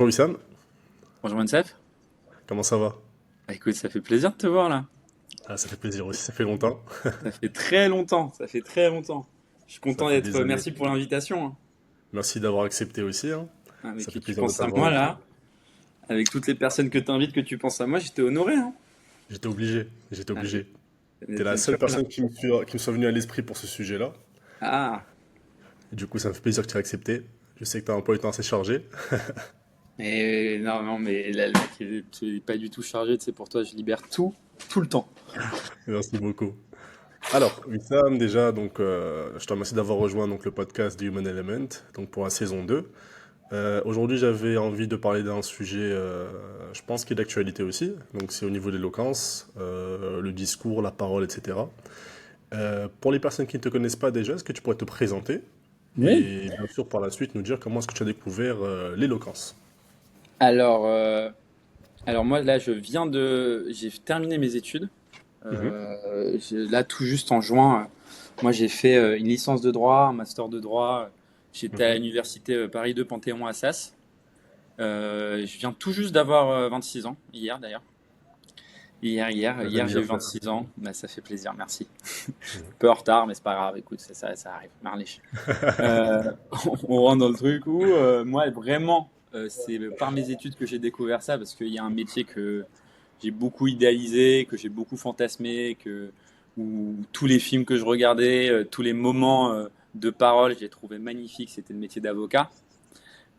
Bonjour Wissam, Bonjour Monsef. comment ça va? Bah, écoute, ça fait plaisir de te voir là. Ah, ça fait plaisir aussi, ça fait longtemps. Ça fait très longtemps, ça fait très longtemps. Je suis Ça content fait d'être. des années. Merci pour l'invitation, hein. Merci d'avoir accepté aussi, hein. Ah, mais Ça que fait tu plaisir de penses à t'avoir moi aussi. là, avec toutes les personnes que tu invites, que tu penses à moi, j'étais honoré, hein. J'étais obligé, j'étais Ah, mais obligé. c'est T'es la seule naturel. personne qui me soit venue à l'esprit pour ce sujet-là. Ah, Et du coup, ça me fait plaisir que tu aies accepté. Je sais que t'as un emploi du temps assez chargé. mais non, non, mais là, le mec, tu es pas du tout chargé, tu sais, pour toi, je libère tout, tout le temps. Merci beaucoup. Alors, Wissam, déjà, je te remercie d'avoir rejoint le podcast du Human Element, donc pour la saison 2. Aujourd'hui, j'avais envie de parler d'un sujet, je pense, qui est d'actualité aussi. Donc, c'est au niveau de l'éloquence, le discours, la parole, etc. Pour les personnes qui ne te connaissent pas déjà, est-ce que tu pourrais te présenter Oui. et bien sûr par la suite nous dire comment est-ce que tu as découvert l'éloquence? Alors, alors moi là, j'ai terminé mes études. Mhm, Là, tout juste en juin, moi j'ai fait une licence de droit, un master de droit. J'étais à mhm. l'université Paris 2 Panthéon-Assas. Je viens tout juste d'avoir 26 ans, hier d'ailleurs. Bon Hier j'ai eu anniversaire. 26 ans. Bah, ça fait plaisir, merci. Mhm. Peu en retard, mais c'est pas grave, écoute, ça arrive. Marlèche. Euh, on rentre dans le truc où, moi vraiment, c'est par mes études que j'ai découvert ça, parce qu'il y a un métier que j'ai beaucoup idéalisé, que j'ai beaucoup fantasmé, où tous les films que je regardais, tous les moments de parole, j'ai trouvé magnifique. C'était le métier d'avocat.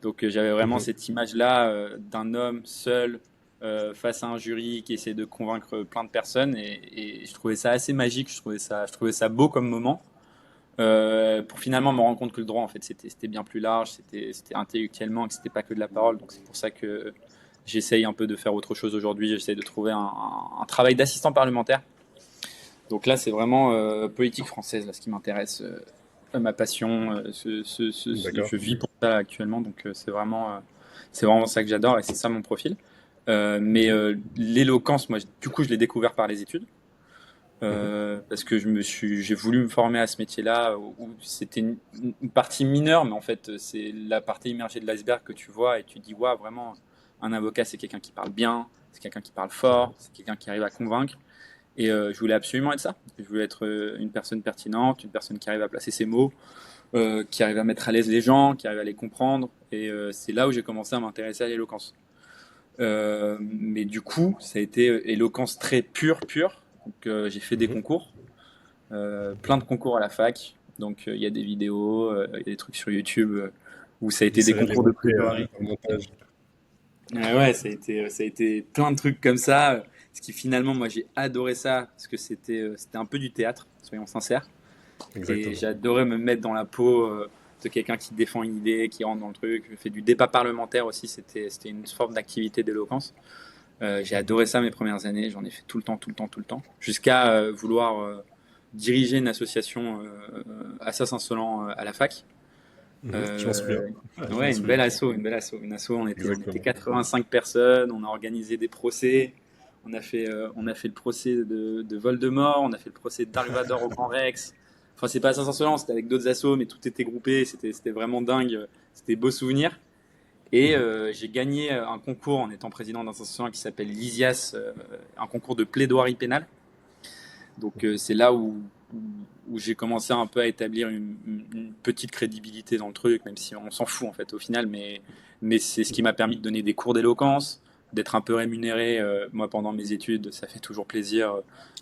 Donc j'avais vraiment Mhm. cette image-là d'un homme seul face à un jury qui essaie de convaincre plein de personnes, et je trouvais ça assez magique. Je trouvais ça beau comme moment. Pour finalement me rendre compte que le droit, en fait, c'était bien plus large, c'était intellectuellement, et que c'était pas que de la parole. Donc c'est pour ça que j'essaye un peu de faire autre chose aujourd'hui. J'essaye de trouver un travail d'assistant parlementaire. Donc là, c'est vraiment politique française, là, ce qui m'intéresse, ma passion. D'accord. Je vis pour ça actuellement, donc c'est vraiment ça que j'adore, et c'est ça mon profil. Mais Mhm, l'éloquence, moi, du coup, je l'ai découvert par les études. mhm. Parce que j'ai voulu me former à ce métier-là, où c'était une partie mineure, mais en fait, c'est la partie immergée de l'iceberg que tu vois, et tu dis, waouh, vraiment, un avocat, c'est quelqu'un qui parle bien, c'est quelqu'un qui parle fort, c'est quelqu'un qui arrive à convaincre. Et je voulais absolument être ça. Je voulais être une personne pertinente, une personne qui arrive à placer ses mots, qui arrive à mettre à l'aise les gens, qui arrive à les comprendre. Et c'est là où j'ai commencé à m'intéresser à l'éloquence. Mais du coup, ça a été éloquence très pure, pure. Donc j'ai fait des Mhm. concours, plein de concours à la fac. Donc il y a des vidéos, il y a des trucs sur YouTube où ça a été des J'essaierai de les concours de montrer plaidoirie. au montage. Ouais, ça a été plein de trucs comme ça. Ce qui finalement, moi, j'ai adoré ça parce que c'était un peu du théâtre, soyons sincères. Et Exactement. j'adorais me mettre dans la peau de quelqu'un qui défend une idée, qui rentre dans le truc. Je fais du débat parlementaire aussi, c'était une forme d'activité d'éloquence. J'ai Mhm, adoré ça mes premières années, j'en ai fait tout le temps, tout le temps, tout le temps, jusqu'à vouloir diriger une association Assas Insolent à la fac. mhm. Je m'en souviens. Euh, Ouais, je m'en ouais, une souviens. belle asso, une belle asso, une asso. On était Exactement. 85 personnes, on a organisé des procès. On a fait le procès de Voldemort, on a fait le procès de Dark au Grand Rex. Enfin, c'est pas Assas Insolent, c'était avec d'autres assos, mais tout était groupé. C'était vraiment dingue. C'était beaux souvenirs. Et Mhm. j'ai gagné un concours en étant président d'un association qui s'appelle l'ISIAS, un concours de plaidoirie pénale. Donc c'est là où j'ai commencé un peu à établir une petite crédibilité dans le truc, même si on s'en fout en fait au final, mais c'est ce qui m'a permis de donner des cours d'éloquence, d'être un peu rémunéré. Moi, pendant mes études, ça fait toujours plaisir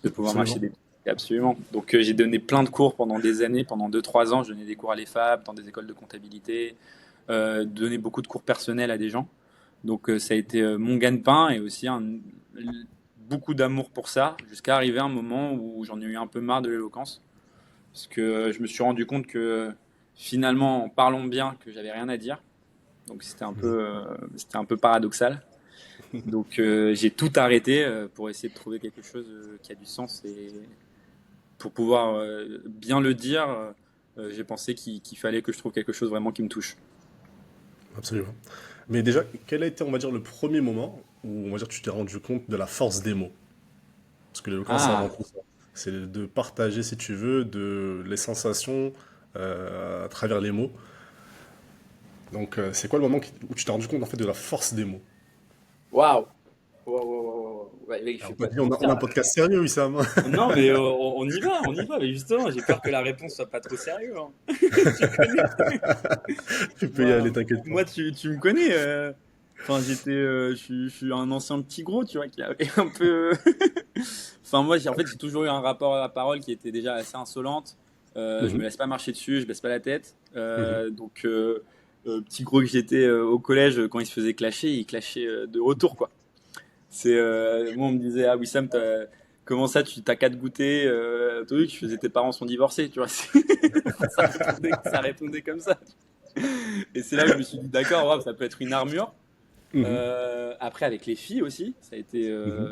de pouvoir m'acheter Absolument. des... Absolument. Donc j'ai donné plein de cours pendant des années, pendant 2 3 ans, je donnais des cours à l'EFAP, dans des écoles de comptabilité, donner beaucoup de cours personnels à des gens. Donc ça a été mon gagne-pain, et aussi beaucoup d'amour pour ça, jusqu'à arriver à un moment où j'en ai eu un peu marre de l'éloquence. Parce que je me suis rendu compte que finalement, en parlant bien, que j'avais rien à dire. Donc c'était un peu paradoxal. Donc j'ai tout arrêté pour essayer de trouver quelque chose qui a du sens, et pour pouvoir bien le dire, j'ai pensé qu'il fallait que je trouve quelque chose vraiment qui me touche. Absolument. Mais déjà, quel a été, on va dire, le premier moment où, on va dire, tu t'es rendu compte de la force des mots? Parce que l'éloquence, c'est avant Ah, tout ça. C'est de partager, si tu veux, les sensations à travers les mots. Donc, c'est quoi le moment où tu t'es rendu compte en fait de la force des mots? Waouh! Waouh, waouh, waouh, waouh. Ouais, mec, je Alors, vais on t'a pas te dit, on a mentir. un podcast sérieux, Wissam. Non, mais on y va, on y va. Mais justement, j'ai peur que la réponse soit pas trop sérieuse, hein. Tu connais. Tu peux y Moi, aller, t'inquiète pas. moi, tu me connais. Enfin, je suis un ancien petit gros, tu vois, qui avait un peu. Enfin, moi, en fait, j'ai toujours eu un rapport à la parole qui était déjà assez insolente. Je me Mhm, laisse pas marcher dessus, je baisse pas la tête. mhm. Petit gros que j'étais au collège, quand il se faisait clasher, il clashait de retour, quoi. Moi, on me disait, ah Wissam, comment ça, tu t'as qu'à te goûter, truc, je faisais tes parents sont divorcés, tu vois. Ça répondait comme ça. Et c'est là où je me suis dit, d'accord, ouais, ça peut être une armure. Mhm, Après, avec les filles aussi, ça a été. mhm.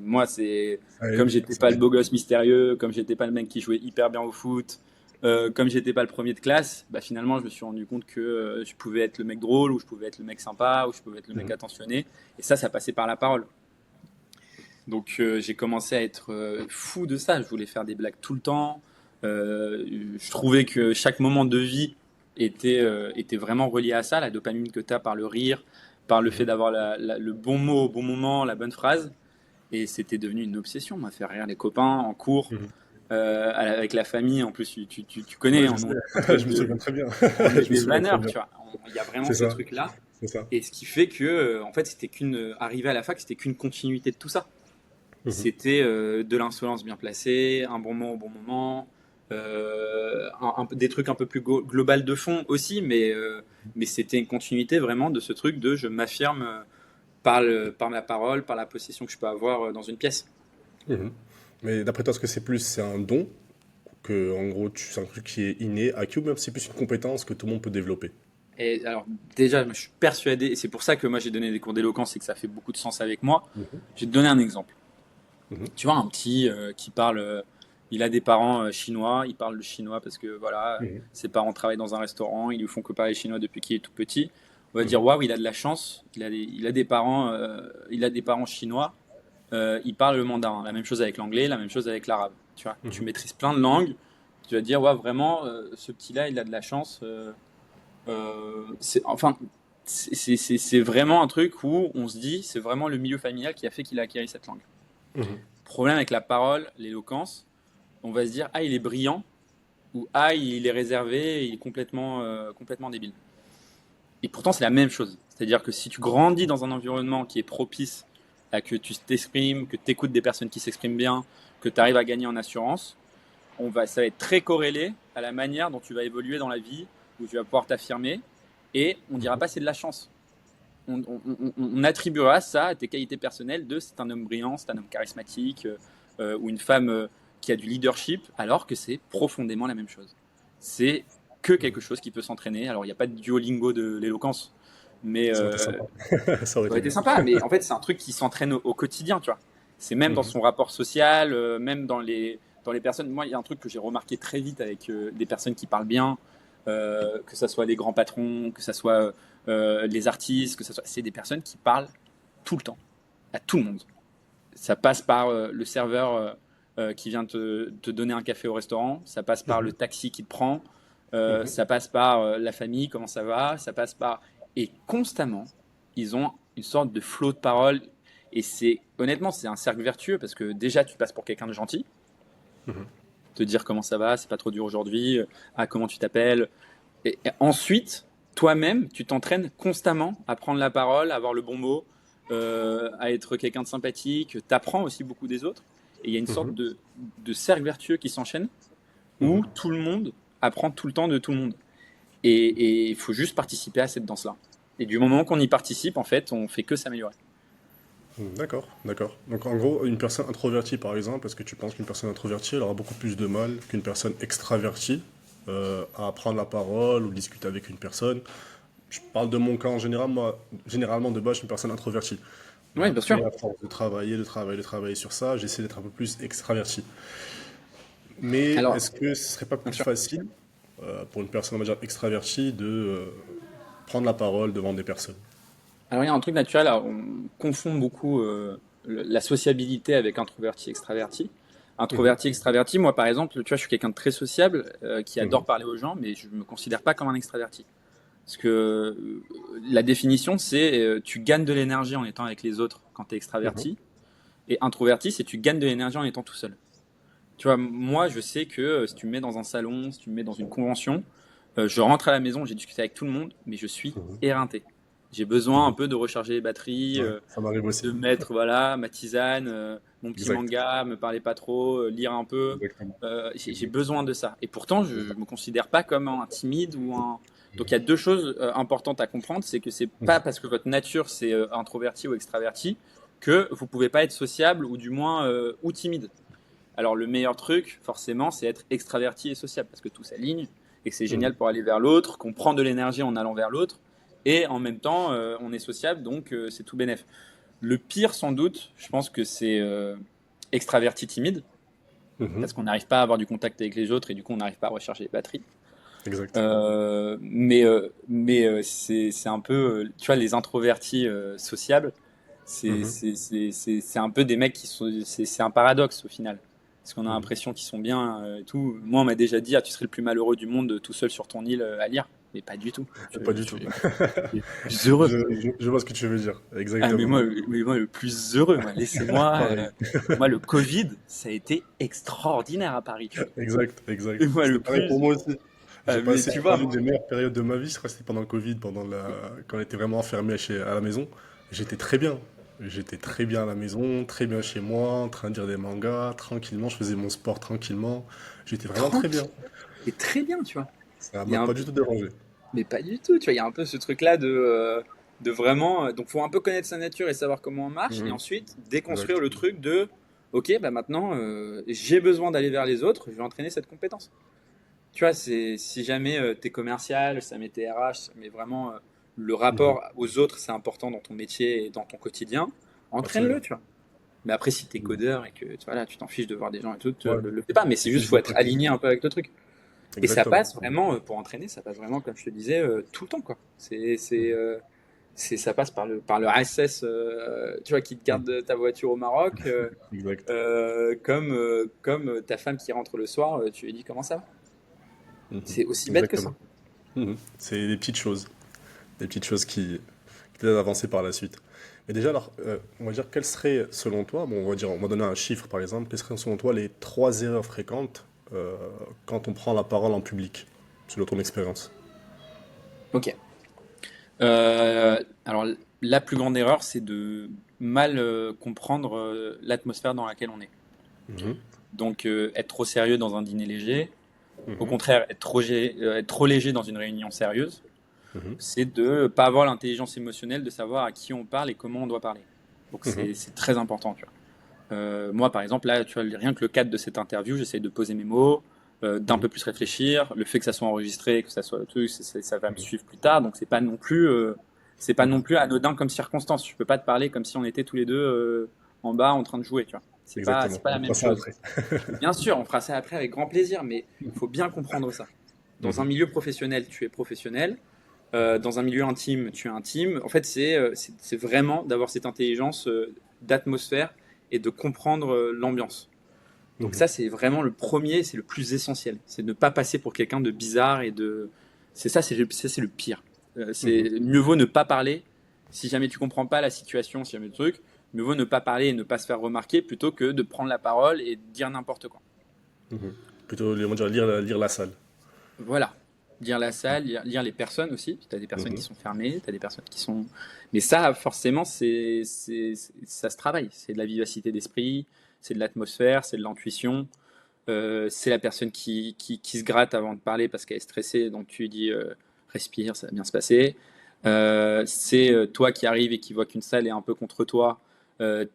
Moi, c'est. Ça Comme aide, j'étais ça pas le aide. beau gosse mystérieux, comme j'étais pas le mec qui jouait hyper bien au foot, comme j'étais pas le premier de classe, bah, finalement, je me suis rendu compte que je pouvais être le mec drôle, ou je pouvais être le mec sympa, ou je pouvais être le mec Mhm, attentionné. Et ça passait par la parole. Donc j'ai commencé à être fou de ça. Je voulais faire des blagues tout le temps. Je trouvais que chaque moment de vie était vraiment relié à ça, la dopamine que tu as par le rire, par le fait mhm, d'avoir le bon mot au bon moment, la bonne phrase. Et c'était devenu une obsession, m'a faire rire les copains en cours, mhm. avec la famille. En plus, tu Ouais, connais, je sais. on est des trucs Je me souviens très bien. on est Je me des souviens très vanneurs, bien. tu vois. Il y a vraiment C'est ce ça, truc-là. c'est ça. Et ce qui fait que, en fait, arrivé à la fac, c'était qu'une continuité de tout ça. Mhm, C'était de l'insolence bien placée, un bon mot au bon moment, des trucs un peu plus global de fond aussi, mais c'était une continuité vraiment de ce truc de je m'affirme par ma parole, par la possession que je peux avoir dans une pièce. mhm. Mais d'après toi, est-ce que c'est un don que, en gros, c'est un truc qui est inné, acquis, ou même c'est plus une compétence que tout le monde peut développer? Et alors, déjà, je suis persuadé, et c'est pour ça que moi j'ai donné des cours d'éloquence et que ça fait beaucoup de sens avec moi. Mhm, Je vais te donner un exemple. mhm, Tu vois, un petit qui parle, il a des parents chinois, il parle le chinois parce que voilà, mhm, ses parents travaillent dans un restaurant, ils lui font que parler chinois depuis qu'il est tout petit. On va dire, mhm, waouh, il a de la chance, il a des parents chinois, il parle le mandarin. La même chose avec l'anglais, la même chose avec l'arabe. Tu vois, tu mhm, maîtrises plein de langues, tu vas dire, waouh, vraiment, ce petit-là, il a de la chance. Enfin, c'est vraiment un truc où on se dit, c'est vraiment le milieu familial qui a fait qu'il a acquis cette langue. mhm, Problème avec la parole, l'éloquence, on va se dire ah il est brillant ou ah il est réservé, il est complètement débile. Et pourtant c'est la même chose. C'est-à-dire que si tu grandis dans un environnement qui est propice à que tu t'exprimes, que tu écoutes des personnes qui s'expriment bien, que tu arrives à gagner en assurance, ça va être très corrélé à la manière dont tu vas évoluer dans la vie, où tu vas pouvoir t'affirmer, et on dira mhm, pas c'est de la chance. On attribuera ça à tes qualités personnelles de c'est un homme brillant, c'est un homme charismatique, ou une femme qui a du leadership, alors que c'est profondément la même chose. C'est que quelque chose qui peut s'entraîner. Alors il n'y a pas de Duolingo de l'éloquence, mais Ça aurait été sympa. Ça aurait ça aurait été été bien. sympa. Mais en fait, c'est un truc qui s'entraîne au quotidien, tu vois. C'est même dans Mhm, son rapport social, même dans les personnes. Moi, il y a un truc que j'ai remarqué très vite avec des personnes qui parlent bien, que ce soit les grands patrons, que ce soit les artistes, c'est des personnes qui parlent tout le temps, à tout le monde. Ça passe par le serveur qui vient te donner un café au restaurant, ça passe par le mhm, taxi qui te prend, mhm, ça passe par la famille, comment ça va, ça passe par... Et constamment, ils ont une sorte de flot de paroles. Et honnêtement, c'est un cercle vertueux parce que déjà, tu passes pour quelqu'un de gentil, mhm, te dire comment ça va, c'est pas trop dur aujourd'hui, ah, comment tu t'appelles. Et ensuite, toi-même, tu t'entraînes constamment à prendre la parole, à avoir le bon mot, à être quelqu'un de sympathique. Tu apprends aussi beaucoup des autres. Et il y a une sorte mhm, de cercle vertueux qui s'enchaîne où mhm. tout le monde apprend tout le temps de tout le monde. Et il faut juste participer à cette danse-là. Et du moment qu'on y participe, en fait, on fait que s'améliorer. D'accord, d'accord. Donc en gros, une personne introvertie par exemple, est-ce que tu penses qu'une personne introvertie elle aura beaucoup plus de mal qu'une personne extravertie à prendre la parole ou discuter avec une personne? Je parle de mon cas en général, moi, généralement de base, je suis une personne introvertie. Mais Oui, bien après, sûr. à force de travailler sur ça, j'essaie d'être un peu plus extraverti. Mais Alors, est-ce que ce serait pas bien plus sûr. facile pour une personne, on va dire, extravertie de prendre la parole devant des personnes? Alors, il y a un truc naturel. Alors, on confond beaucoup la sociabilité avec introverti, extraverti. Mhm, Introverti, extraverti, moi, par exemple, tu vois, je suis quelqu'un de très sociable qui adore mhm, parler aux gens, mais je ne me considère pas comme un extraverti. Parce que la définition, c'est tu gagnes de l'énergie en étant avec les autres quand tu es Mhm. extraverti. Et introverti, c'est tu gagnes de l'énergie en étant tout seul. Tu vois, moi, je sais que si tu me mets dans un salon, si tu me mets dans une convention, je rentre à la maison, j'ai discuté avec tout le monde, mais je suis Mhm. éreinté. J'ai besoin un Mhm. peu de recharger les batteries, Ouais, ça m'arrive aussi. de mettre voilà ma tisane, mon petit Exact. manga, me parler pas trop, lire un peu. Exactement. J'ai Exact. besoin de ça. Et pourtant, je C'est ça. me considère pas comme un timide ou un. Donc il y a deux choses importantes à comprendre, c'est que c'est pas Mhm. parce que votre nature c'est introverti ou extraverti que vous pouvez pas être sociable ou du moins ou timide. Alors le meilleur truc, forcément, c'est être extraverti et sociable parce que tout s'aligne et que c'est Mhm. génial pour aller vers l'autre, qu'on prend de l'énergie en allant vers l'autre et en même temps on est sociable donc c'est tout bénef. Le pire sans doute, je pense que c'est extraverti timide Mhm. parce qu'on n'arrive pas à avoir du contact avec les autres et du coup on n'arrive pas à recharger les batteries. Exact. C'est un peu, tu vois, les introvertis sociables, Mhm. c'est un peu des mecs qui sont, c'est un paradoxe au final. Parce qu'on a Mhm. l'impression qu'ils sont bien et tout. Moi, on m'a déjà dit, ah, tu serais le plus malheureux du monde tout seul sur ton île à lire. Mais pas du tout. Pas du tout. Je suis plus heureux. Je vois ce que tu veux dire. Ah, Exactement. mais moi, le plus heureux, moi, laissez-moi. Pareil. Moi, le Covid, ça a été extraordinaire à Paris, tu vois. Exact, exact. Et moi, le C'était pareil pour plus. moi aussi. J'ai Mais passé tu dans vois, l'une des meilleures périodes de ma vie, je crois que c'était pendant le Covid, quand on était vraiment enfermé à la maison. J'étais très bien. J'étais très bien à la maison, très bien chez moi, en train de lire des mangas, tranquillement, je faisais mon sport tranquillement. J'étais vraiment très bien. tranquille. Et très bien, tu vois. Ça Il y m'a a un pas peu, du tout dérangé. mais pas du tout, tu vois, il y a un peu ce truc-là de vraiment. Donc, faut un peu connaître sa nature et savoir comment on marche, et Mhm. ensuite déconstruire Exact. le truc de, ok, bah maintenant, j'ai besoin d'aller vers les autres, je vais entraîner cette compétence. Tu vois, c'est si jamais t'es commercial, ça met tes RH, mais vraiment le Mhm. rapport aux autres, c'est important dans ton métier et dans ton quotidien, entraîne-le, Absolument. tu vois. Mais après, si t'es Mhm. codeur et que tu vois, là, tu t'en fiches de voir des gens et tout, Ouais, le fais pas. Mais c'est c'est juste, plus faut de être pratique. aligné un peu avec le truc. Et ça Exactement. passe vraiment, pour entraîner, ça passe vraiment, comme je te disais, tout le temps, quoi. Mhm. Ça passe par le RSS, tu vois, qui te Mhm. garde ta voiture au Maroc, Exact. comme ta femme qui rentre le soir, tu lui dis comment ça va. Mhm. C'est aussi bête que ça. Exactement. Mhm. C'est des petites choses qui t'aident à avancer par la suite. Mais déjà, alors, on va dire, quelles seraient, selon toi, bon, on va donner un chiffre par exemple, quelles seraient selon toi les trois erreurs fréquentes quand on prend la parole en public, selon ton expérience? Ok. Alors, la plus grande erreur, c'est de mal comprendre l'atmosphère dans laquelle on est. Mhm. Donc, être trop sérieux dans un dîner léger, au Mhm. contraire, être trop léger dans une réunion sérieuse, Mhm. c'est de pas avoir l'intelligence émotionnelle de savoir à qui on parle et comment on doit parler. Donc, Mhm. c'est très important, tu vois. Moi, par exemple, là, tu vois, rien que le cadre de cette interview, j'essaie de poser mes mots, d'un Mhm. peu plus réfléchir. Le fait que ça soit enregistré, que ça soit tout, ça va me Mhm. suivre plus tard. Donc, c'est pas non plus anodin comme circonstance. Je peux pas te parler comme si on était tous les deux en bas en train de jouer, tu vois. C'est Exactement. pas On la fera même ça chose. après. Bien sûr, on fera ça après avec grand plaisir, mais il faut bien comprendre ça. Dans un Mhm. milieu professionnel, tu es professionnel. Dans un milieu intime, tu es intime. En fait, c'est vraiment d'avoir cette intelligence d'atmosphère et de comprendre l'ambiance. Donc Mhm. ça, c'est vraiment le premier, c'est le plus essentiel. C'est de ne pas passer pour quelqu'un de bizarre et de. C'est le pire. C'est Mhm. mieux vaut ne pas parler si jamais tu comprends pas la situation, si jamais le truc. Mieux vaut ne pas parler et ne pas se faire remarquer plutôt que de prendre la parole et de dire n'importe quoi. Mhm. Plutôt, on va dire, lire la salle. Voilà. Lire la salle, lire les personnes aussi. Tu as des personnes qui Mhm. sont fermées, tu as des personnes qui sont. Mais ça, forcément, ça se travaille. C'est de la vivacité d'esprit, c'est de l'atmosphère, c'est de l'intuition. C'est la personne qui se gratte avant de parler parce qu'elle est stressée, donc tu lui dis respire, ça va bien se passer. C'est toi qui arrives et qui vois qu'une salle est un peu contre toi,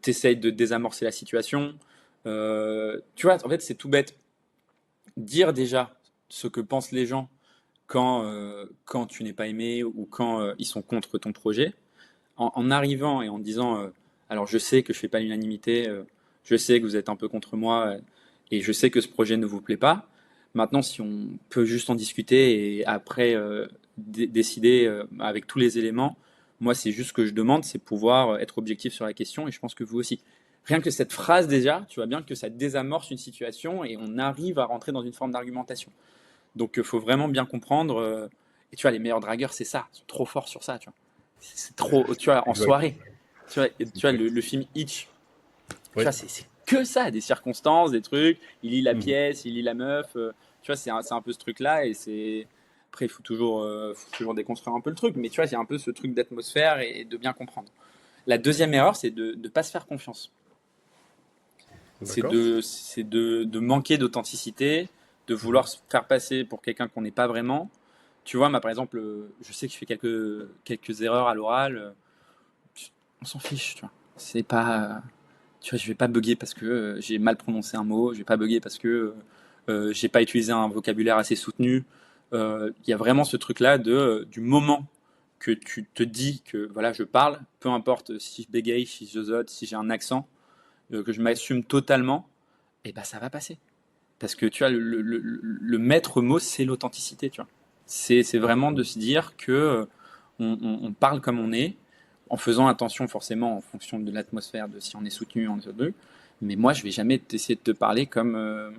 t'essayes de désamorcer la situation. Tu vois, en fait, c'est tout bête. Dire déjà ce que pensent les gens quand tu n'es pas aimé ou quand ils sont contre ton projet, en arrivant et en disant alors je sais que je fais pas l'unanimité, je sais que vous êtes un peu contre moi et je sais que ce projet ne vous plaît pas. Maintenant, si on peut juste en discuter et après décider avec tous les éléments, moi c'est juste ce que je demande, c'est pouvoir être objectif sur la question et je pense que vous aussi. Rien que cette phrase déjà, tu vois bien que ça désamorce une situation et on arrive à rentrer dans une forme d'argumentation. Donc il faut vraiment bien comprendre. Et tu vois, les meilleurs dragueurs, c'est ça. Ils sont trop forts sur ça, tu vois. C'est trop, tu vois, en Exact. soirée. Tu vois le film Hitch, tu Oui. vois, c'est que ça, des circonstances, des trucs. Il lit la Mhm. pièce, il lit la meuf. Tu vois, c'est un peu ce truc-là. Et c'est. Après, il faut toujours déconstruire un peu le truc. Mais tu vois, il y a un peu ce truc d'atmosphère et de bien comprendre. La deuxième erreur, c'est de ne pas se faire confiance. C'est D'accord. de manquer d'authenticité, de Mhm. vouloir se faire passer pour quelqu'un qu'on n'est pas vraiment. Tu vois, moi, par exemple, je sais que je fais quelques erreurs à l'oral. On s'en fiche, tu vois. C'est pas. Tu vois, je vais pas bugger parce que j'ai mal prononcé un mot. Je vais pas bugger parce que j'ai pas utilisé un vocabulaire assez soutenu. Il y a vraiment ce truc-là du moment que tu te dis que voilà, je parle, peu importe si je bégaye, si je zozote, si j'ai un accent, que je m'assume totalement, et ben ça va passer. Parce que tu vois, le maître mot, c'est l'authenticité, tu vois. C'est vraiment de se dire que on parle comme on est, en faisant attention forcément en fonction de l'atmosphère, de si on est soutenu, on est soutenu. Mais moi, je vais jamais essayer de te parler comme,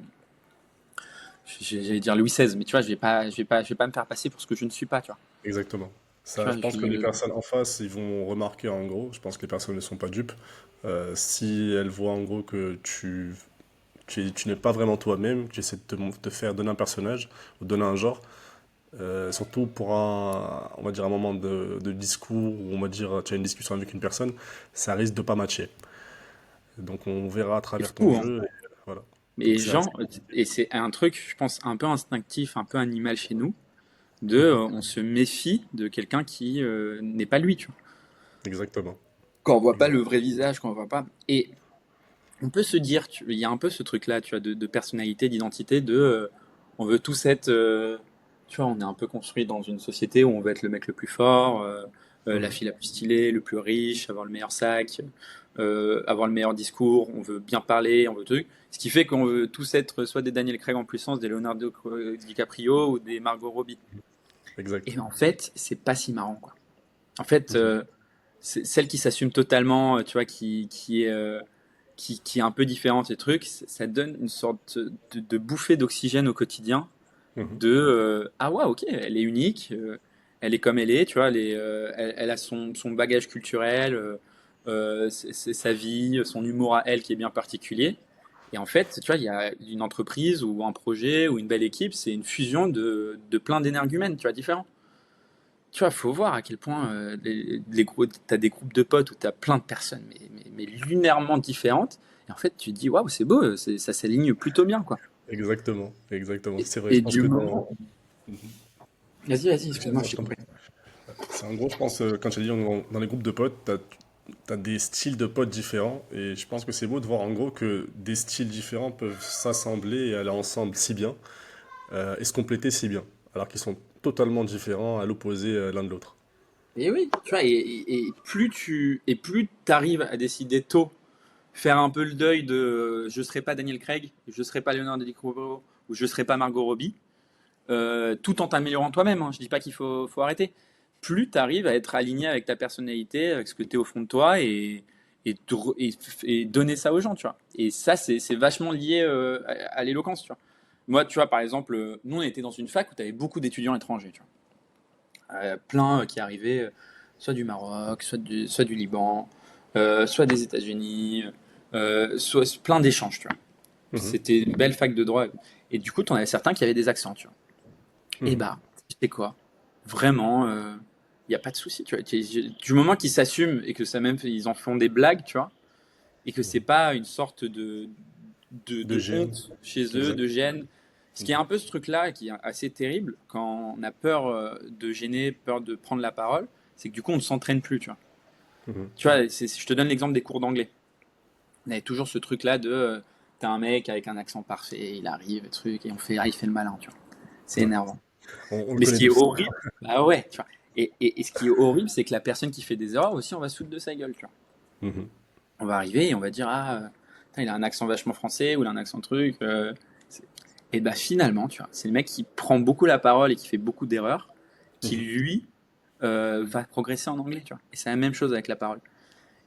j'allais dire Louis XVI, mais tu vois, je vais pas me faire passer pour ce que je ne suis pas, tu vois. Exactement. Tu Ça, vois, je pense que les personnes en face, ils vont remarquer en gros, je pense que les personnes ne sont pas dupes, si elles voient en gros que tu n'es pas vraiment toi-même, tu essaies de faire donner un personnage, ou donner un genre, surtout pour on va dire un moment de discours, où on va dire tu as une discussion avec une personne, ça risque de pas matcher. Donc on verra à c'est travers ton fou, hein. jeu, et voilà. Mais Donc les c'est gens, assez... et c'est un truc, je pense, un peu instinctif, un peu animal chez nous, Mhm. on se méfie de quelqu'un qui n'est pas lui, tu vois. Exactement. Quand on voit pas Exact. le vrai visage, quand on voit pas. Et on peut se dire, il y a un peu ce truc-là, tu vois, de personnalité, d'identité, on veut tous être, tu vois, on est un peu construit dans une société où on veut être le mec le plus fort, la Mhm. fille la plus stylée, le plus riche, avoir le meilleur sac, avoir le meilleur discours, on veut bien parler, on veut tout. Ce qui fait qu'on veut tous être soit des Daniel Craig en puissance, des Leonardo DiCaprio ou des Margot Robbie. Exact. Et en fait, c'est pas si marrant, quoi. En fait, Mhm. c'est celle qui s'assume totalement, tu vois, qui est un peu différente, ces trucs, ça donne une sorte de bouffée d'oxygène au quotidien, Mhm. ah ouais, ok, elle est unique, elle est comme elle est, tu vois, elle a son bagage culturel, c'est sa vie, son humour à elle qui est bien particulier. Et en fait, tu vois, il y a une entreprise ou un projet ou une belle équipe, c'est une fusion de plein d'énergumènes, tu vois, différents. Tu vois, faut voir à quel point t'as des groupes de potes où t'as plein de personnes, mais lunairement différentes. Et en fait, tu te dis, waouh, c'est beau, ça s'aligne plutôt bien, quoi. Exactement. Exactement. Et, C'est vrai. Je et pense du que moment. Mhm. Vas-y, excuse-moi, Excuse-moi, je je t'ai t'en coupé. prie. C'est en gros, je pense, quand tu as dit dans les groupes de potes, t'as des styles de potes différents. Et je pense que c'est beau de voir en gros que des styles différents peuvent s'assembler et aller ensemble si bien, et se compléter si bien. Alors qu'ils sont totalement différents, à l'opposé l'un de l'autre. Et oui, tu vois, et plus t'arrives à décider tôt, faire un peu le deuil de je serai pas Daniel Craig, je serai pas Leonardo DiCaprio, ou je serai pas Margot Robbie, tout en t'améliorant toi-même, hein. Je dis pas qu'il faut arrêter. Plus tu arrives à être aligné avec ta personnalité, avec ce que tu es au fond de toi, et donner ça aux gens, tu vois. Et ça, c'est vachement lié à l'éloquence, tu vois. Moi, tu vois, par exemple, nous, on était dans une fac où tu avais beaucoup d'étudiants étrangers, tu vois. Plein qui arrivaient soit du Maroc, soit du Liban, soit des États-Unis, soit plein d'échanges, tu vois. Mhm. C'était une belle fac de droit. Et du coup, tu en avais certains qui avaient des accents, tu vois. Et Mhm. bah, tu sais quoi? Vraiment, il n'y a pas de souci, tu vois. Du moment qu'ils s'assument et que ça même, ils en font des blagues, tu vois, et que c'est pas une sorte De de gêne. honte chez eux, Exact. de gêne. Ce qui est Mhm. un peu ce truc-là qui est assez terrible quand on a peur de gêner, peur de prendre la parole, c'est que du coup, on ne s'entraîne plus, tu vois. Mhm. Tu vois, je te donne l'exemple des cours d'anglais. On avait toujours ce truc-là t'as un mec avec un accent parfait, il arrive, truc, et on fait, ah, il fait le malin, tu vois. C'est Ouais. énervant. On le Mais ce connaît qui est tous. horrible, bah ouais, tu vois. Et ce qui est horrible, c'est que la personne qui fait des erreurs aussi, on va se foutre de sa gueule, tu vois. Mhm. On va arriver et on va dire, ah, putain, il a un accent vachement français ou il a un accent truc. Et bah finalement, tu vois, c'est le mec qui prend beaucoup la parole et qui fait beaucoup d'erreurs, qui Mhm. lui va progresser en anglais, tu vois. Et c'est la même chose avec la parole.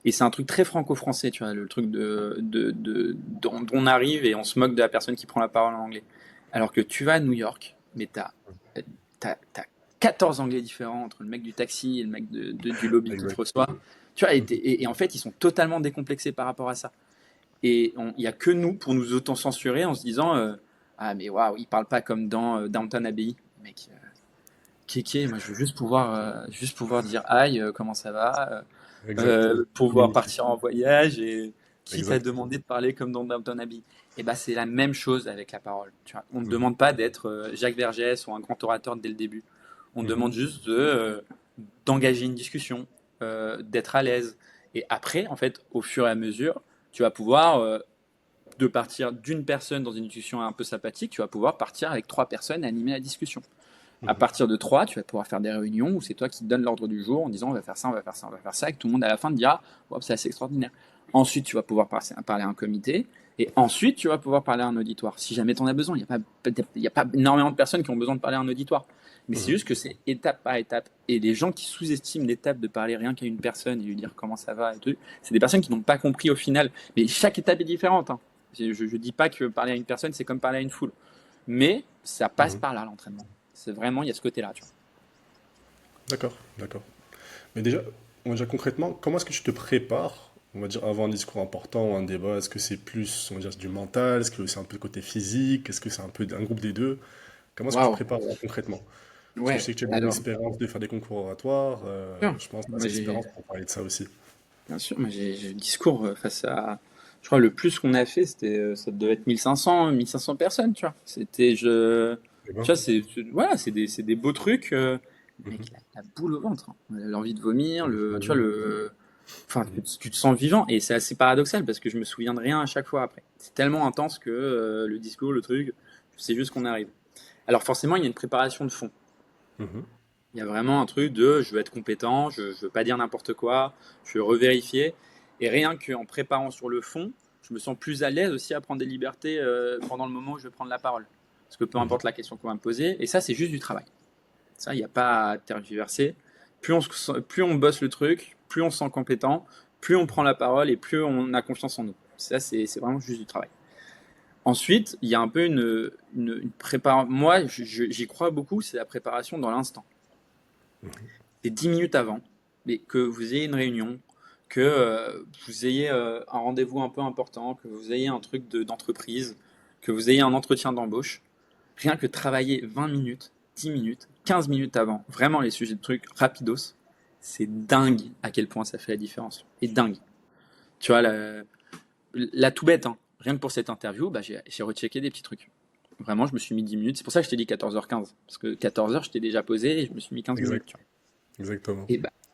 Et c'est un truc très franco-français, tu vois, le truc dont on arrive et on se moque de la personne qui prend la parole en anglais. Alors que tu vas à New York, mais t'as 14 anglais différents entre le mec du taxi et le mec du lobby qui te Exact. reçoit. Tu vois, et en fait, ils sont totalement décomplexés par rapport à ça. Et il n'y a que nous pour nous auto-censurer en se disant ah, mais waouh, il parle pas comme dans Downton Abbey. Mec, kéké, moi je veux juste pouvoir dire aïe, comment ça va, Exact. pouvoir Communiquer. partir en voyage et qui t'a Exact. demandé de parler comme dans Downton Abbey. Et bah c'est la même chose avec la parole. Tu vois, on ne Mhm. demande pas d'être Jacques Vergès ou un grand orateur dès le début. On Mhm. demande juste d'engager une discussion, d'être à l'aise. Et après, en fait, au fur et à mesure, tu vas pouvoir de partir d'une personne dans une discussion un peu sympathique, tu vas pouvoir partir avec 3 personnes et animer la discussion. À Mhm. partir de 3, tu vas pouvoir faire des réunions où c'est toi qui te donnes l'ordre du jour en disant on va faire ça, on va faire ça, on va faire ça, et que tout le monde à la fin te dira oh, c'est assez extraordinaire. Ensuite, tu vas pouvoir parler à un comité, et ensuite, tu vas pouvoir parler à un auditoire, si jamais tu en as besoin. Il y a pas énormément de personnes qui ont besoin de parler à un auditoire. Mais c'est Mhm. juste que c'est étape par étape. Et les gens qui sous-estiment l'étape de parler rien qu'à une personne et lui dire comment ça va et tout, c'est des personnes qui n'ont pas compris au final. Mais chaque étape est différente. Hein. Je ne dis pas que parler à une personne, c'est comme parler à une foule. Mais ça passe Mhm. par là, l'entraînement. C'est vraiment, il y a ce côté-là, tu vois. D'accord, d'accord. Mais déjà, on va dire concrètement, comment est-ce que tu te prépares, on va dire, avant un discours important ou un débat? Est-ce que c'est plus, on va dire, du mental? Est-ce que c'est un peu le côté physique? Est-ce que c'est un peu un groupe des deux? Comment est-ce que tu te Waouh. prépares concrètement? Parce que je Ouais, sais que tu as eu alors, l'expérience de faire des concours oratoires. bien Je pense que tu as moi cette j'ai, expérience pour parler de ça aussi. bien sûr, moi j'ai le discours face à, je crois le plus qu'on a fait, ça devait être 1500 personnes, tu vois. Eh Tu ben. vois, voilà, c'est des beaux trucs, mec, Mhm. la boule au ventre, hein. L'envie de vomir, tu vois, J'imagine. enfin, Mhm. tu te sens vivant, et c'est assez paradoxal parce que je me souviens de rien à chaque fois après. C'est tellement intense que le discours, le truc, c'est juste qu'on arrive. Alors forcément, il y a une préparation de fond. Mhm. Il y a vraiment un truc de je veux être compétent, je veux pas dire n'importe quoi, je veux revérifier. Et rien qu'en préparant sur le fond, je me sens plus à l'aise aussi à prendre des libertés pendant le moment où je vais prendre la parole. Parce que peu Mhm. importe la question qu'on va me poser, et ça c'est juste du travail. Ça, il n'y a pas à tergiverser. Plus on bosse le truc, plus on se sent compétent, plus on prend la parole et plus on a confiance en nous. Ça, c'est vraiment juste du travail. Ensuite, il y a un peu une préparation. Moi, j'y crois beaucoup, c'est la préparation dans l'instant. Mhm. C'est 10 minutes avant, mais que vous ayez une réunion, que vous ayez un rendez-vous un peu important, que vous ayez un truc d'entreprise, que vous ayez un entretien d'embauche, rien que travailler 20 minutes, 10 minutes, 15 minutes avant, vraiment les sujets de trucs rapidos, c'est dingue à quel point ça fait la différence. Et dingue. Tu vois, la tout bête, hein. Rien que pour cette interview, bah, j'ai rechecké des petits trucs. Vraiment, je me suis mis 10 minutes. C'est pour ça que je t'ai dit 14h15. Parce que 14h, je t'ai déjà posé et je me suis mis 15 minutes. Exact, Tu vois. exactement.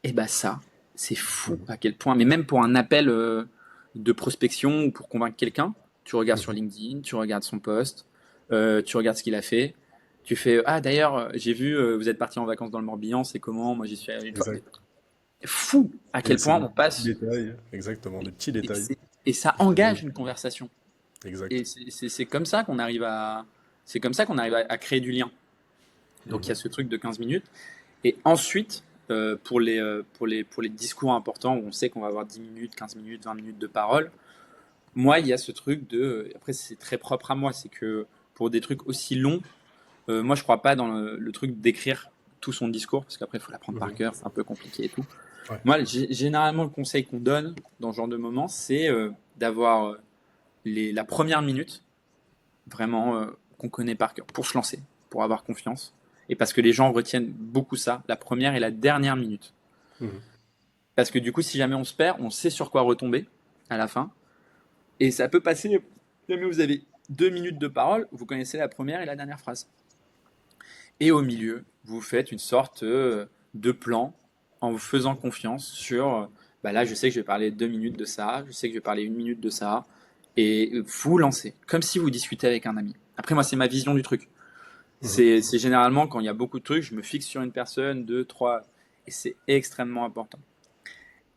Et bah ça, c'est fou Mhm. à quel point. Mais même pour un appel de prospection ou pour convaincre quelqu'un, tu regardes sur Mhm. LinkedIn, tu regardes son post, tu regardes ce qu'il a fait. Tu fais ah d'ailleurs j'ai vu vous êtes parti en vacances dans le Morbihan, c'est comment? Moi j'y suis allé une fois. Mais Exact. fou à Et quel c'est point des on petits passe détails, exactement, des petits et, détails et ça qui font la engage une différence. conversation. Et Exact. c'est comme ça qu'on arrive à créer du lien. Donc il y a Mhm. ce truc de 15 minutes. Et ensuite, pour les discours importants où on sait qu'on va avoir 10 minutes, 15 minutes, 20 minutes de parole, moi, il y a ce truc de. Après, c'est très propre à moi, c'est que pour des trucs aussi longs, moi, je crois pas dans le truc d'écrire tout son discours, parce qu'après, il faut l'apprendre par Mhm. cœur, c'est un peu compliqué et tout. Ouais. Moi, généralement, le conseil qu'on donne dans ce genre de moment, c'est d'avoir la première minute vraiment qu'on connaît par cœur pour se lancer, pour avoir confiance. Et parce que les gens retiennent beaucoup ça, la première et la dernière minute. Mhm. Parce que du coup, si jamais on se perd, on sait sur quoi retomber à la fin. Et ça peut passer, si jamais vous avez 2 minutes de parole, vous connaissez la première et la dernière phrase. Et au milieu, vous faites une sorte de plan en vous faisant confiance sur, bah là, je sais que je vais parler 2 minutes de ça, je sais que je vais parler 1 minute de ça, et vous lancez, comme si vous discutez avec un ami. Après, moi, c'est ma vision du truc. Mhm. C'est généralement quand il y a beaucoup de trucs, je me fixe sur une personne, deux, trois, et c'est extrêmement important.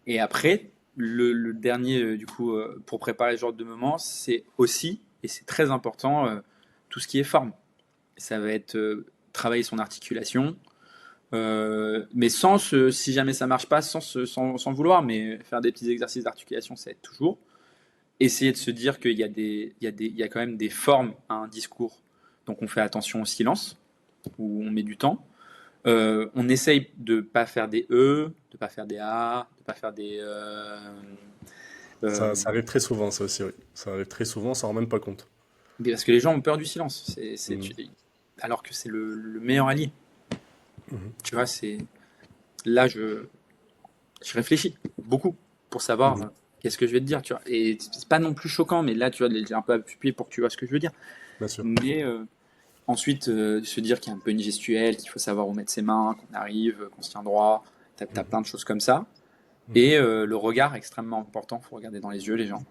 Et après, le dernier, du coup, pour préparer ce genre de moment, c'est aussi, et c'est très important, tout ce qui est forme. Ça va être travailler son articulation, mais si jamais ça marche pas, sans vouloir, mais faire des petits exercices d'articulation, ça aide toujours. Essayer de se dire qu'il y a quand même des formes à un discours. Donc on fait attention au silence, où on met du temps. On essaye de pas faire des E, de pas faire des A, de pas faire des Ça, euh, ça arrive très souvent, ça aussi, oui. Ça arrive très souvent, on s'en rend même pas compte. mais parce que les gens ont peur du silence. Mhm. Alors que c'est le meilleur allié. Mhm. Tu vois, là je réfléchis beaucoup pour savoir Mhm. qu'est-ce que je vais te dire, tu vois. Et c'est pas non plus choquant, mais là, tu vois, j'ai un peu appuyé pour que tu vois ce que je veux dire. Bien sûr. Mais ensuite, se dire qu'il y a un peu une gestuelle, qu'il faut savoir où mettre ses mains, qu'on arrive, qu'on se tient droit. T'as Mhm. plein de choses comme ça. Mhm. Et le regard, extrêmement important. Il faut regarder dans les yeux les gens.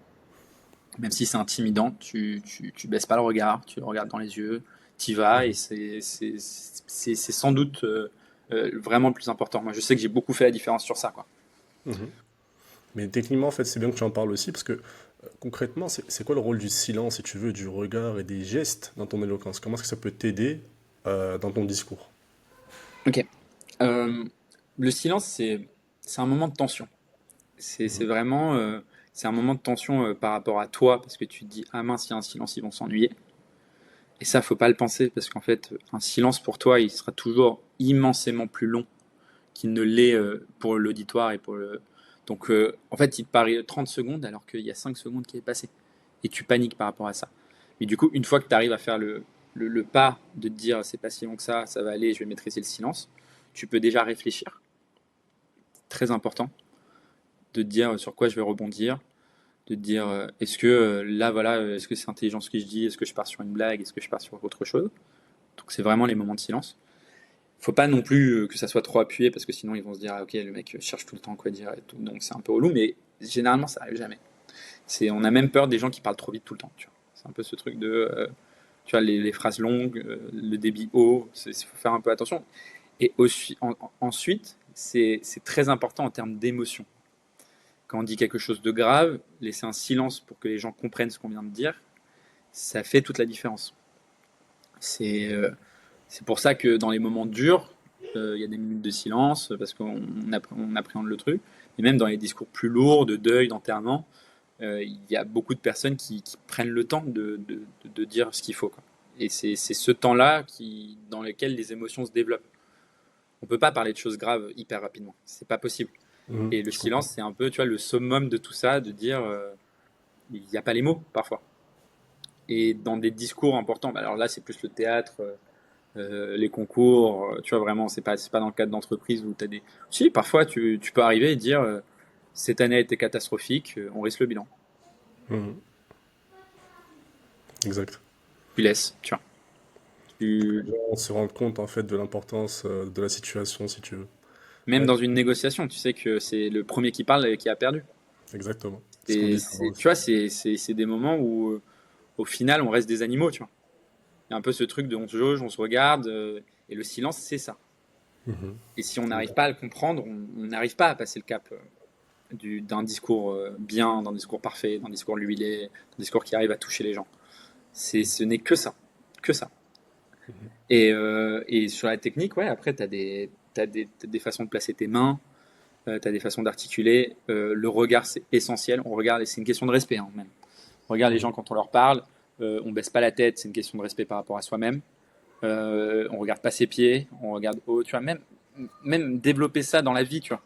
Même si c'est intimidant, tu baisses pas le regard, tu le regardes dans les yeux, tu y vas et Mhm. c'est sans doute vraiment le plus important. Moi, je sais que j'ai beaucoup fait la différence sur ça, quoi. Mhm. Mais techniquement, en fait, c'est bien que tu en parles aussi, parce que concrètement, c'est quoi le rôle du silence, si tu veux, du regard et des gestes dans ton éloquence? Comment est-ce que ça peut t'aider dans ton discours? Ok. Euh, le silence, c'est un moment de tension. C'est Mhm. vraiment c'est un moment de tension par rapport à toi parce que tu te dis ah mince, il y a un silence, ils vont s'ennuyer. Et ça, faut pas le penser parce qu'en fait, un silence pour toi, il sera toujours immensément plus long qu'il ne l'est pour l'auditoire et pour le. Donc, en fait, il te paraît 30 secondes alors qu'il y a 5 secondes qui est passé. Et tu paniques par rapport à ça. Mais du coup, une fois que tu arrives à faire le pas de te dire c'est pas si long que ça va aller, je vais maîtriser le silence, tu peux déjà réfléchir. Très important de te dire sur quoi je vais rebondir, de te dire est-ce que là, voilà, est-ce que c'est intelligent ce que je dis, est-ce que je pars sur une blague, est-ce que je pars sur autre chose. Donc, c'est vraiment les moments de silence. Faut pas non plus que ça soit trop appuyé parce que sinon ils vont se dire ah, ok le mec cherche tout le temps quoi dire et tout donc c'est un peu relou mais généralement ça arrive jamais. On a même peur des gens qui parlent trop vite tout le temps. Tu vois. C'est un peu ce truc de tu vois les phrases longues, le débit haut, il faut faire un peu attention. Et ensuite c'est très important en termes d'émotion. Quand on dit quelque chose de grave, laisser un silence pour que les gens comprennent ce qu'on vient de dire, ça fait toute la différence. C'est euh, C'est pour ça que dans les moments durs, il y a des minutes de silence parce on appréhende le truc. Et même dans les discours plus lourds, de deuil, d'enterrement, il y a beaucoup de personnes qui prennent le temps de dire ce qu'il faut, quoi. Et c'est ce temps-là dans lequel les émotions se développent. On peut pas parler de choses graves hyper rapidement. C'est pas possible. Mhm. Et le Je comprends. silence, c'est un peu, tu vois, le summum de tout ça, de dire, il n'y a pas les mots parfois. Et dans des discours importants, bah alors là, c'est plus le théâtre, les concours, tu vois, vraiment, c'est pas dans le cadre d'entreprise où tu as des. Si, parfois, tu peux arriver et dire cette année a été catastrophique, on risque le bilan. Mhm. Exact. Tu laisses, tu vois. Tu... Les gens se rendent compte en fait de l'importance de la situation, si tu veux. Même Ouais, dans une négociation, tu sais que c'est le premier qui parle et qui a perdu. exactement. C'est ce qu'on dit souvent Tu aussi. vois, c'est des moments où, au final, on reste des animaux, tu vois. Il y a un peu ce truc de on se jauge, on se regarde, et le silence, c'est ça. Mhm. Et si on n'arrive Exact. pas à le comprendre, on n'arrive pas à passer le cap d'un discours bien, d'un discours parfait, d'un discours huilé, d'un discours qui arrive à toucher les gens. Ce n'est que ça, que ça. Mhm. Et sur la technique, ouais, après, t'as des façons de placer tes mains, tu as des façons d'articuler. Le regard, c'est essentiel. On regarde, et c'est une question de respect, hein, même. On regarde les Mhm. gens quand on leur parle, on baisse pas la tête, c'est une question de respect par rapport à soi-même. On regarde pas ses pieds, on regarde haut, tu vois, même développer ça dans la vie, tu vois.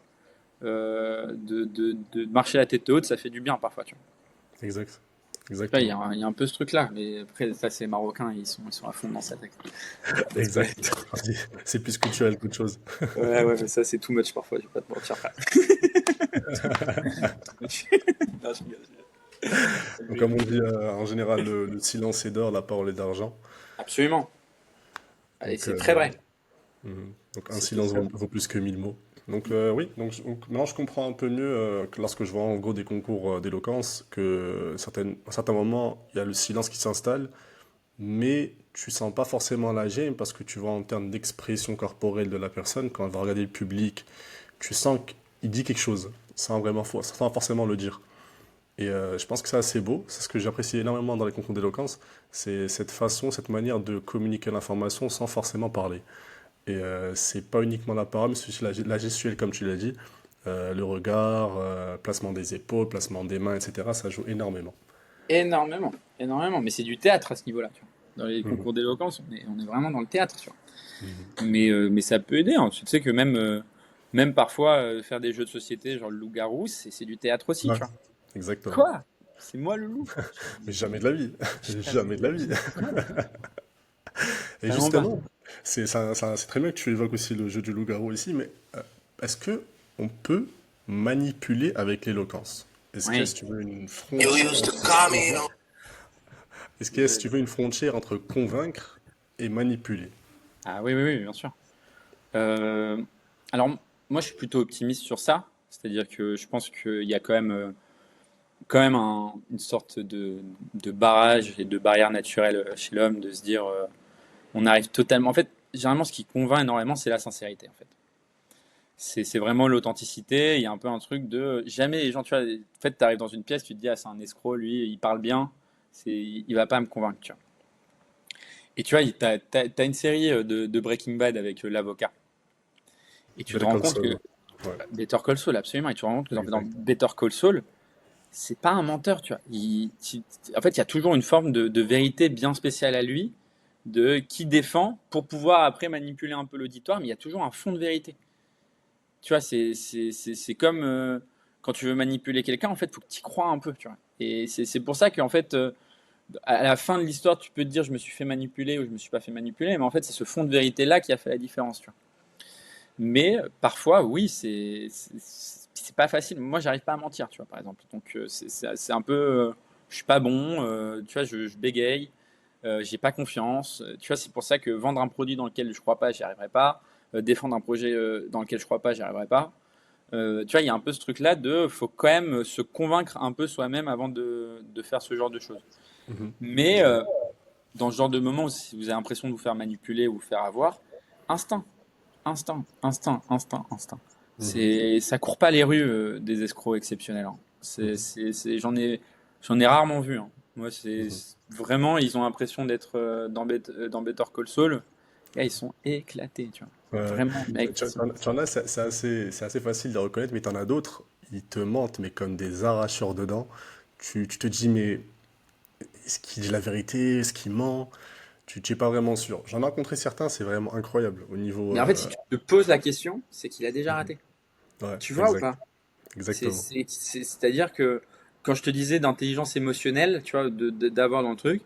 De marcher la tête haute, ça fait du bien parfois, tu vois. Exact. Il y, Exactement. a un, il y a un peu ce truc-là, mais après, ça, c'est marocain, ils sont à fond dans ça. Exact. C'est plus culturel qu'autre chose. Ouais, ouais, mais ça, c'est too much parfois, je vais pas te mentir. Non, je Donc, rigole. comme on dit en général, le silence est d'or, la parole est d'argent. Absolument. Et Donc, c'est très vrai. donc un C'est silence très vaut, vrai. vaut plus que 1000 mots. Donc oui, donc maintenant je comprends un peu mieux que lorsque je vois en gros des concours d'éloquence que à certains moments il y a le silence qui s'installe, mais tu sens pas forcément la gêne parce que tu vois en termes d'expression corporelle de la personne, quand elle va regarder le public, tu sens qu'il dit quelque chose sans forcément le dire. Et je pense que c'est assez beau, c'est ce que j'apprécie énormément dans les concours d'éloquence, c'est cette façon, cette manière de communiquer l'information sans forcément parler. Et c'est pas uniquement la parole, mais c'est aussi la gestuelle, comme tu l'as dit. Le regard, placement des épaules, placement des mains, etc. Ça joue énormément. Énormément, énormément. Mais c'est du théâtre à ce niveau-là, tu vois. Dans les Mhm. concours d'éloquence, on est vraiment dans le théâtre, tu vois. Mhm. Mais ça peut aider, hein. Tu sais que même parfois, faire des jeux de société, genre le loup-garou, c'est du théâtre aussi, Ouais, tu vois. exactement. Quoi? C'est moi le loup? Mais jamais de la vie. Jamais Jamais de de la la vie. vie. Ouais, Et vraiment pas. justement, c'est très bien que tu évoques aussi le jeu du loup-garou ici, mais est-ce que on peut manipuler avec l'éloquence? Est-ce Oui. que tu veux une frontière entre convaincre? Est-ce que tu veux une frontière entre convaincre et manipuler? Ah oui, oui, oui, bien sûr. Euh, alors, moi, je suis plutôt optimiste sur ça. C'est-à-dire que je pense qu'il y a quand même une sorte de barrage et de barrière naturelle chez l'homme de se dire on arrive totalement. En fait, généralement, ce qui convainc énormément, c'est la sincérité. En fait, c'est vraiment l'authenticité. Il y a un peu un truc de jamais les gens, tu vois. En fait, tu arrives dans une pièce, tu te dis ah, c'est un escroc, lui, il parle bien, il va pas me convaincre, tu vois. Et tu vois, t'as une série de Breaking Bad avec l'avocat. Et tu te Better rends Call compte Saul. que Ouais, Better Call Saul, absolument. Et tu te rends compte que dans exact. Better Call Saul, c'est pas un menteur, tu vois. En fait, il y a toujours une forme de vérité bien spéciale à lui, de qui défend pour pouvoir après manipuler un peu l'auditoire, mais il y a toujours un fond de vérité. Tu vois, c'est comme quand tu veux manipuler quelqu'un, en fait, il faut que tu y crois un peu, tu vois. Et c'est pour ça qu'en fait, à la fin de l'histoire, tu peux te dire je me suis fait manipuler ou je me suis pas fait manipuler, mais en fait, c'est ce fond de vérité-là qui a fait la différence, tu vois. Mais parfois, oui, c'est pas facile. Moi, j'arrive pas à mentir, tu vois, par exemple. Donc, c'est un peu, je suis pas bon, tu vois, je bégaye, j'ai pas confiance. Tu vois, c'est pour ça que vendre un produit dans lequel je crois pas, j'y arriverai pas. Défendre un projet dans lequel je crois pas, j'y arriverai pas. Tu vois, il y a un peu ce truc-là de, faut quand même se convaincre un peu soi-même avant de faire ce genre de choses. Mhm. Mais dans ce genre de moment où si vous avez l'impression de vous faire manipuler ou vous faire avoir, instinct. Instinct, instinct, instinct, instinct. Mhm. Ça court pas les rues des escrocs exceptionnels, hein. Mhm. J'en ai rarement vu, hein. Moi, Mhm. vraiment, ils ont l'impression d'être dans Better Call Saul. Là, ils sont éclatés, tu vois. Ouais. Vraiment, mec. Tu en as, c'est assez facile de reconnaître, mais tu en as d'autres, ils te mentent, mais comme des arracheurs dedans. Tu te dis, mais est-ce qu'il dit la vérité? Est-ce qu'il ment? Tu n'es pas vraiment sûr. J'en ai rencontré certains, c'est vraiment incroyable au niveau. Mais en fait, si tu te poses la question, c'est qu'il a déjà Mhm. raté. Ouais, Tu vois ou exact, pas? exactement. C'est-à-dire que quand je te disais d'intelligence émotionnelle, tu vois, d'avoir dans le truc,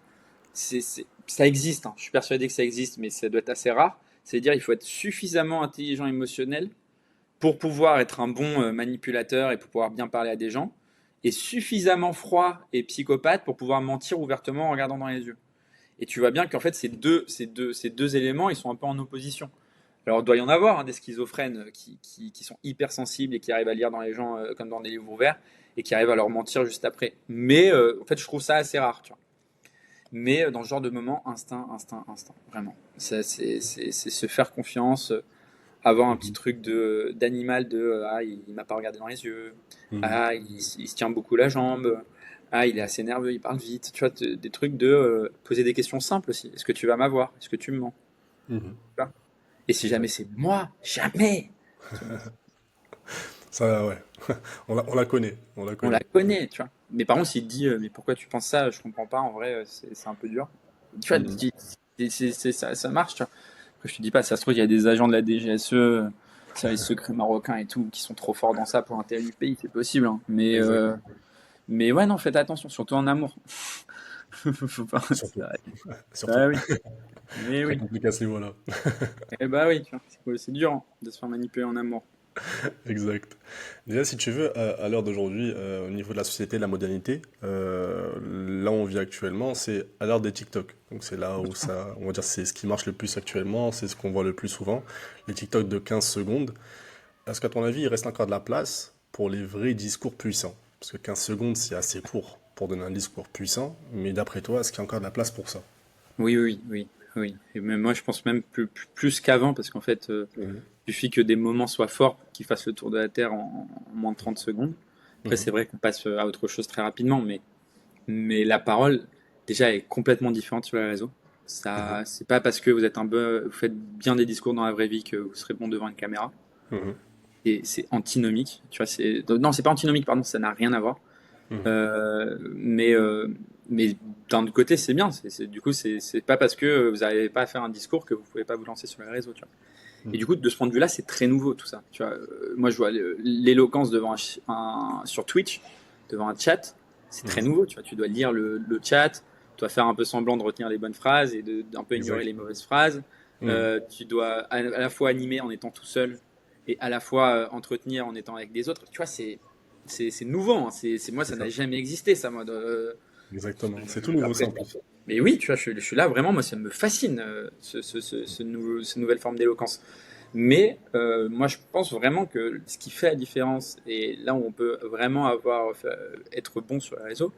ça existe, hein. Je suis persuadé que ça existe, mais ça doit être assez rare. C'est-à-dire il faut être suffisamment intelligent émotionnel pour pouvoir être un bon manipulateur et pour pouvoir bien parler à des gens, et suffisamment froid et psychopathe pour pouvoir mentir ouvertement en regardant dans les yeux. Et tu vois bien qu'en fait, ces deux éléments, ils sont un peu en opposition. Alors, il doit y en avoir hein, des schizophrènes qui sont hypersensibles et qui arrivent à lire dans les gens comme dans des livres ouverts et qui arrivent à leur mentir juste après. Mais en fait, je trouve ça assez rare, tu vois. Mais dans ce genre de moment, instinct, instinct, instinct, vraiment. C'est se faire confiance, avoir un petit Mhm. truc d'animal de ah, il m'a pas regardé dans les yeux, Mhm. ah, il se tient beaucoup la jambe, ah, il est assez nerveux, il parle vite. Tu vois, des trucs de poser des questions simples aussi. Est-ce que tu vas m'avoir? Est-ce que tu me mens? Mhm. Tu vois. Et si jamais Exact. c'est moi, jamais! Tu vois. Ça, ouais. On la connaît. On la On la connaît. connaît, tu vois. Mais par contre, s'il te dit, mais pourquoi tu penses ça? Je comprends pas, en vrai, c'est un peu dur. Tu vois, Mhm. ça marche, tu vois. Après, je te dis pas, ça se trouve, il y a des agents de la DGSE, service secret marocain et tout, qui sont trop forts dans ça pour l'intérêt du pays, c'est possible, hein. Mais, Exact. ouais, non, faites attention, surtout en amour. Faut pas, Surtout. Surtout. bah oui, mais Très oui. compliqué à ce niveau-là. Eh bah oui, tu vois, c'est dur hein, de se faire manipuler en amour. Exact. Déjà, si tu veux, à l'heure d'aujourd'hui, au niveau de la société, de la modernité, là où on vit actuellement, c'est à l'heure des TikTok. Donc c'est là où ça, on va dire, c'est ce qui marche le plus actuellement, c'est ce qu'on voit le plus souvent. Les TikTok de 15 secondes. Est-ce qu'à ton avis, il reste encore de la place pour les vrais discours puissants? Parce que 15 secondes, c'est assez court pour donner un discours puissant, mais d'après toi, est-ce qu'il y a encore de la place pour ça? Oui, oui, oui, oui. Et même moi, je pense même plus qu'avant, parce qu'en fait, Mhm. il suffit que des moments soient forts pour qu'ils fassent le tour de la Terre en moins de 30 secondes. Après, Mhm. c'est vrai qu'on passe à autre chose très rapidement, mais la parole, déjà, est complètement différente sur les réseaux. Mhm. Ça, c'est pas parce que vous faites bien des discours dans la vraie vie que vous serez bon devant une caméra. Mhm. Et c'est antinomique. Tu vois, non, c'est pas antinomique, pardon, ça n'a rien à voir. Mhm. Mais mais d'un autre côté, c'est bien. Du coup, c'est pas parce que vous n'arrivez pas à faire un discours que vous pouvez pas vous lancer sur les réseaux, tu vois. Et du Mhm. coup, de ce point de vue-là, c'est très nouveau tout ça. Tu vois, moi, je vois l'éloquence devant sur Twitch, devant un chat, c'est très Mhm. nouveau. Tu vois, tu dois lire le chat, tu dois faire un peu semblant de retenir les bonnes phrases et d'un peu ignorer Exact. les mauvaises phrases. Mhm. Tu dois à la fois animer en étant tout seul et à la fois entretenir en étant avec des autres. Tu vois, c'est nouveau. Hein. Moi, C'est ça ça. n'a jamais existé, ça, moi. Exactement. C'est tout nouveau, ça, Après, en plus. mais oui, tu vois, je suis là vraiment, moi, ça me fascine, cette nouvelle forme d'éloquence. Mais moi, je pense vraiment que ce qui fait la différence, et là où on peut vraiment être bon sur les réseaux,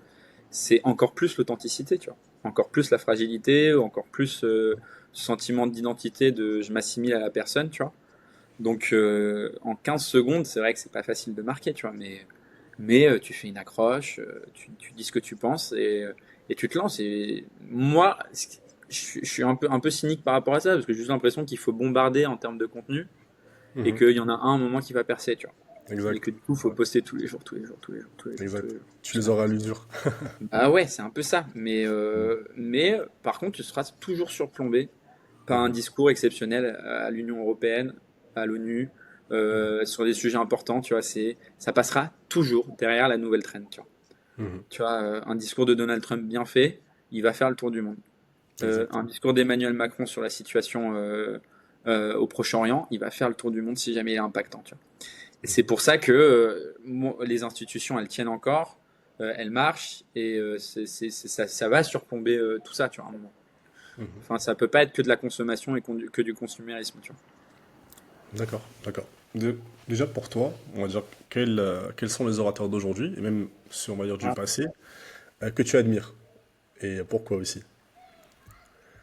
c'est encore plus l'authenticité, tu vois. Encore plus la fragilité, ou encore plus ce sentiment d'identité de je m'assimile à la personne, tu vois. Donc en 15 secondes, c'est vrai que c'est pas facile de marquer, tu vois, mais tu fais une accroche, tu dis ce que tu penses et tu te lances. Et moi, je suis un peu cynique par rapport à ça, parce que j'ai juste l'impression qu'il faut bombarder en termes de contenu et Mhm. qu'il y en a un moment qui va percer, tu vois. Et Exact. que du coup, il faut poster tous les jours, tous les jours, tous les jours, tous les jours, tous les Exact. jours. Tu les auras à l'usure. Ah ouais, c'est un peu ça. Mais par contre, tu seras toujours surplombé par un Mhm. discours exceptionnel à l'Union européenne, à l'ONU, Mhm. sur des sujets importants, tu vois. Ça passera toujours derrière la nouvelle trend, tu vois. Mhm. Tu vois, un discours de Donald Trump bien fait, il va faire le tour du monde. Un Exactement. discours d'Emmanuel Macron sur la situation au Proche-Orient, il va faire le tour du monde si jamais il est impactant. Tu vois. Et c'est Mhm. pour ça que les institutions, elles tiennent encore, elles marchent, et ça va surplomber tout ça, tu vois, à un moment. Mhm. Enfin, ça peut pas être que de la consommation et que du consumérisme, tu vois. D'accord, d'accord. Déjà pour toi, on va dire quels sont les orateurs d'aujourd'hui, et même ceux, on va dire, du Ah, passé, que tu admires, et pourquoi aussi.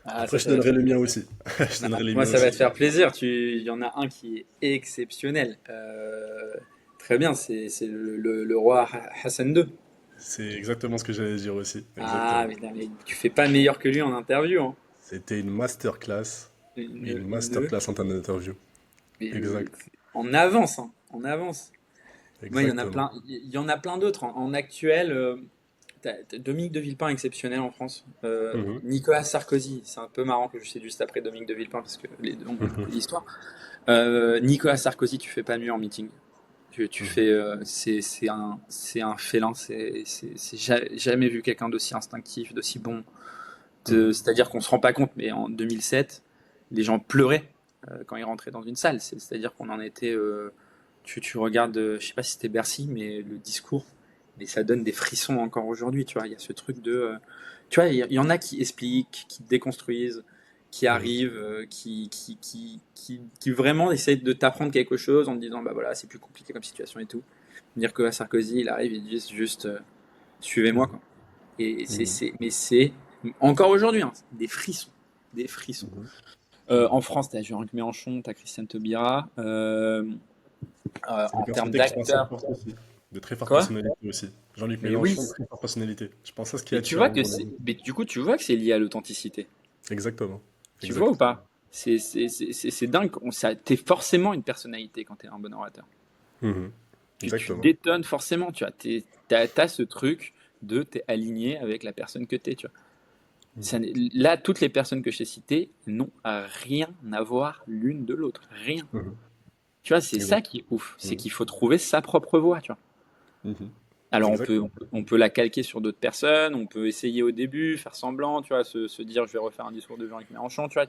ah, Après, ça, je ça te va te donnerai faire les plaisir. miens aussi. Je te Non, donnerai les moi, miens ça va aussi. te faire plaisir. Il y en a un qui est exceptionnel. Très bien, c'est le roi Hassan II. C'est exactement ce que j'allais dire aussi. Ah, Exactement. mais, non, mais tu fais pas meilleur que lui en interview, hein. C'était une masterclass. Une Une, masterclass en termes d'interview. mais Exact. en avance, hein, en avance. Moi, Exactement. il y en a plein d'autres. En actuel, t'as Dominique de Villepin exceptionnel en France. Mhm. Nicolas Sarkozy, c'est un peu marrant que je sais juste après Dominique de Villepin parce que les deux ont beaucoup Mhm. d'histoire. Nicolas Sarkozy, tu fais pas mieux en meeting. Tu Mhm. fais, c'est un félin. Jamais vu quelqu'un d'aussi instinctif, d'aussi bon. Mhm. C'est-à-dire qu'on se rend pas compte, mais en 2007, les gens pleuraient quand ils rentraient dans une salle. C'est-à-dire qu'on en était. Tu regardes, je sais pas si c'était Bercy, mais le discours, mais ça donne des frissons encore aujourd'hui. Tu vois, il y a ce truc de. Tu vois, il y en a qui expliquent, qui déconstruisent, qui Mhm. arrivent, qui vraiment essayent de t'apprendre quelque chose en te disant, bah voilà, c'est plus compliqué comme situation et tout. Dire que à Sarkozy, il arrive, il dit juste, suivez-moi, Mhm. quoi. Et Mhm. mais c'est encore aujourd'hui, hein, des frissons, des frissons. Mhm. Mhm. En France, t'as Jean-Luc Mélenchon, t'as Christiane Taubira. C'est des En termes personnalités qui sont assez d'acteurs, fortes aussi. De très fortes quoi? personnalités aussi. Jean-Luc Mais oui. Mélenchon, très forte personnalité. Je pense que c'est ce qui est Mais tu vois attirant que pour les gens. mais du coup, tu vois que c'est lié à l'authenticité. Exactement. Tu vois ou Exact. pas? C'est dingue. T'es forcément une personnalité quand t'es un bon orateur. Mhm. Tu Exactement. détonnes forcément. Tu vois, t'as ce truc de t'es aligné avec la personne que t'es. Tu vois. Mhm. Là, toutes les personnes que j'ai citées n'ont rien à voir l'une de l'autre. Rien. Mhm. Tu vois, c'est ça Exact. qui est ouf. C'est Mhm. qu'il faut trouver sa propre voix. Tu vois. Mhm. Alors Exact. on peut la calquer sur d'autres personnes, on peut essayer au début, faire semblant, tu vois, se dire je vais refaire un discours de Jean-Luc Mélenchon, tu vois.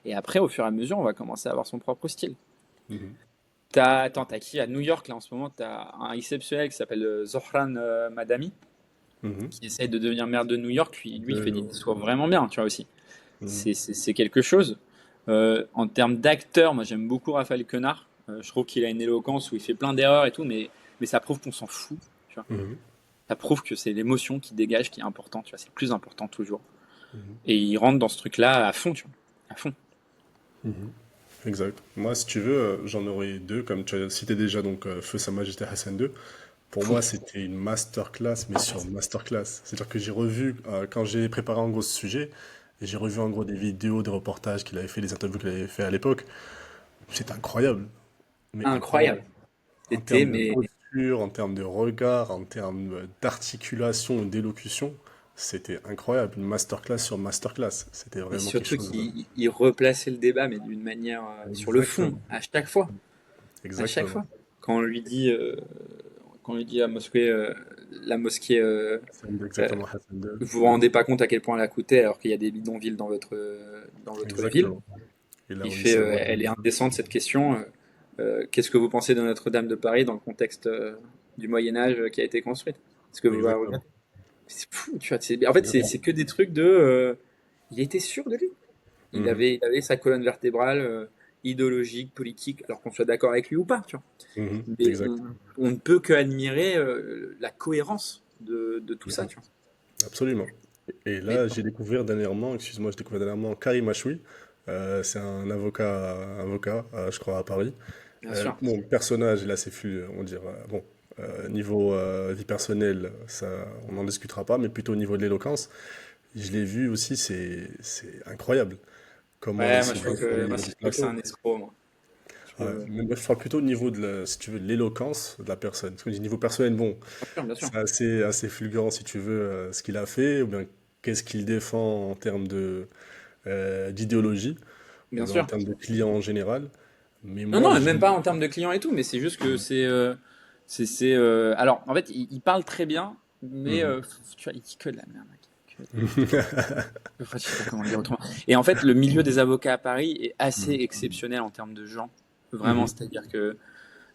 Et après, au fur et à mesure, on va commencer à avoir son propre style. Mhm. T'as qui à New York là en ce moment? T'as un exceptionnel qui s'appelle Zohran Madami, Mhm. qui essaye de devenir maire de New York. Lui, il fait des De... discours vraiment bien, tu vois aussi. Mhm. C'est quelque chose. En termes d'acteur, moi j'aime beaucoup Raphaël Quenard. Je trouve qu'il a une éloquence où il fait plein d'erreurs et tout, mais ça prouve qu'on s'en fout, tu vois. Mhm. Ça prouve que c'est l'émotion qui dégage qui est important, tu vois, c'est le plus important toujours. Mhm. Et il rentre dans ce truc-là à fond, tu vois, à fond. Mhm. Exact. Moi, si tu veux, j'en aurais deux, comme tu as cité déjà, donc Feu Sa Majesté Hassan II. Pour moi, Pouf. c'était une masterclass, mais sur masterclass. C'est-à-dire que j'ai revu, quand j'ai préparé en gros ce sujet, et j'ai revu en gros des vidéos, des reportages qu'il avait fait, des interviews qu'il avait fait à l'époque. C'est incroyable, mais incroyable. Incroyable. En C'était, termes de mais posture, en termes de regard, en termes d'articulation, d'élocution. C'était incroyable, une masterclass sur masterclass. C'était Et vraiment quelque surtout chose. qu'il replaçait le débat, mais d'une manière sur le fond, Exactement, à chaque fois. À chaque exactement. fois. Quand on lui dit, quand on lui dit à Mosquée, la mosquée, euh, Exactement, Hassan II. vous vous rendez pas compte à quel point elle a coûté alors qu'il y a des bidonvilles dans votre ville. Exactement. Et là, Il on fait, essaie de voir. elle est indécente cette question. Qu'est-ce que vous pensez de Notre-Dame de Paris dans le contexte du Moyen Âge qui a été construite? Est-ce que vous la Exactement. regardez? C'est fou, tu vois. En fait, c'est que des trucs de. Il était sûr de lui. Mhm. Il avait sa colonne vertébrale idéologique, politique, alors qu'on soit d'accord avec lui ou pas, tu vois. Mhm. Mais Exact. on ne peut qu'admirer la cohérence de tout ça, Mhm. tu vois. Absolument. Et Mais là, j'ai découvert dernièrement Karim Achoui. C'est un avocat, je crois, à Paris. bien sûr. Bon, le personnage, là, c'est flou, on dirait. Bon, niveau vie personnelle, ça, on n'en discutera pas, mais plutôt au niveau de l'éloquence, je l'ai vu aussi, c'est incroyable. Comment il Ouais, se défend au moi, niveau je du trouve que c'est un plateau. escroc, moi. Je Ouais, trouve, mais moi, je parle plutôt au niveau si tu veux, de l'éloquence de la personne. Parce que du niveau personnel, bon, bien sûr. c'est assez fulgurant, si tu veux, ce qu'il a fait, ou bien qu'est-ce qu'il défend en termes d'idéologie, ou Bien bien en sûr. termes de clients en général. Mais Non, moi, non, et même pas en termes de clients et tout, mais c'est juste que alors, en fait, il parle très bien, mais Mhm. tu vois, il dit que de la merde, mec. Que de la merde. Enfin, je sais pas comment le dire autrement. Et en fait, le milieu des avocats à Paris est assez Mhm. exceptionnel en termes de gens. Vraiment, Mhm. c'est-à-dire que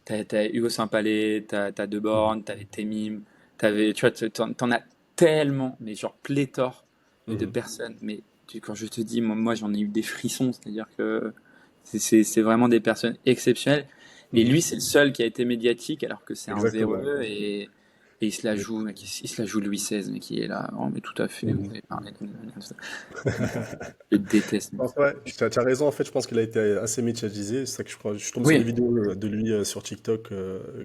t'as Hugo Saint-Palais, t'as Mhm. Deborn, t'avais Temim, tu vois, t'en as tellement, mais genre pléthore, mais de Mhm. personnes. Mais quand je te dis, moi j'en ai eu des frissons, c'est-à-dire que c'est vraiment des personnes exceptionnelles. Et Mhm. lui, c'est le seul qui a été médiatique, alors que c'est un Exactement. véreux et il se la joue, mec, il se la joue Louis XVI, mais qui est là. Oh, mais tout à fait, vous Mhm. avez parlé de je le déteste, mec. Ouais, tu as reraison, en fait, je pense qu'il a été assez médiatisé. C'est ça que je suis tombé sur Oui, des vidéos de lui sur TikTok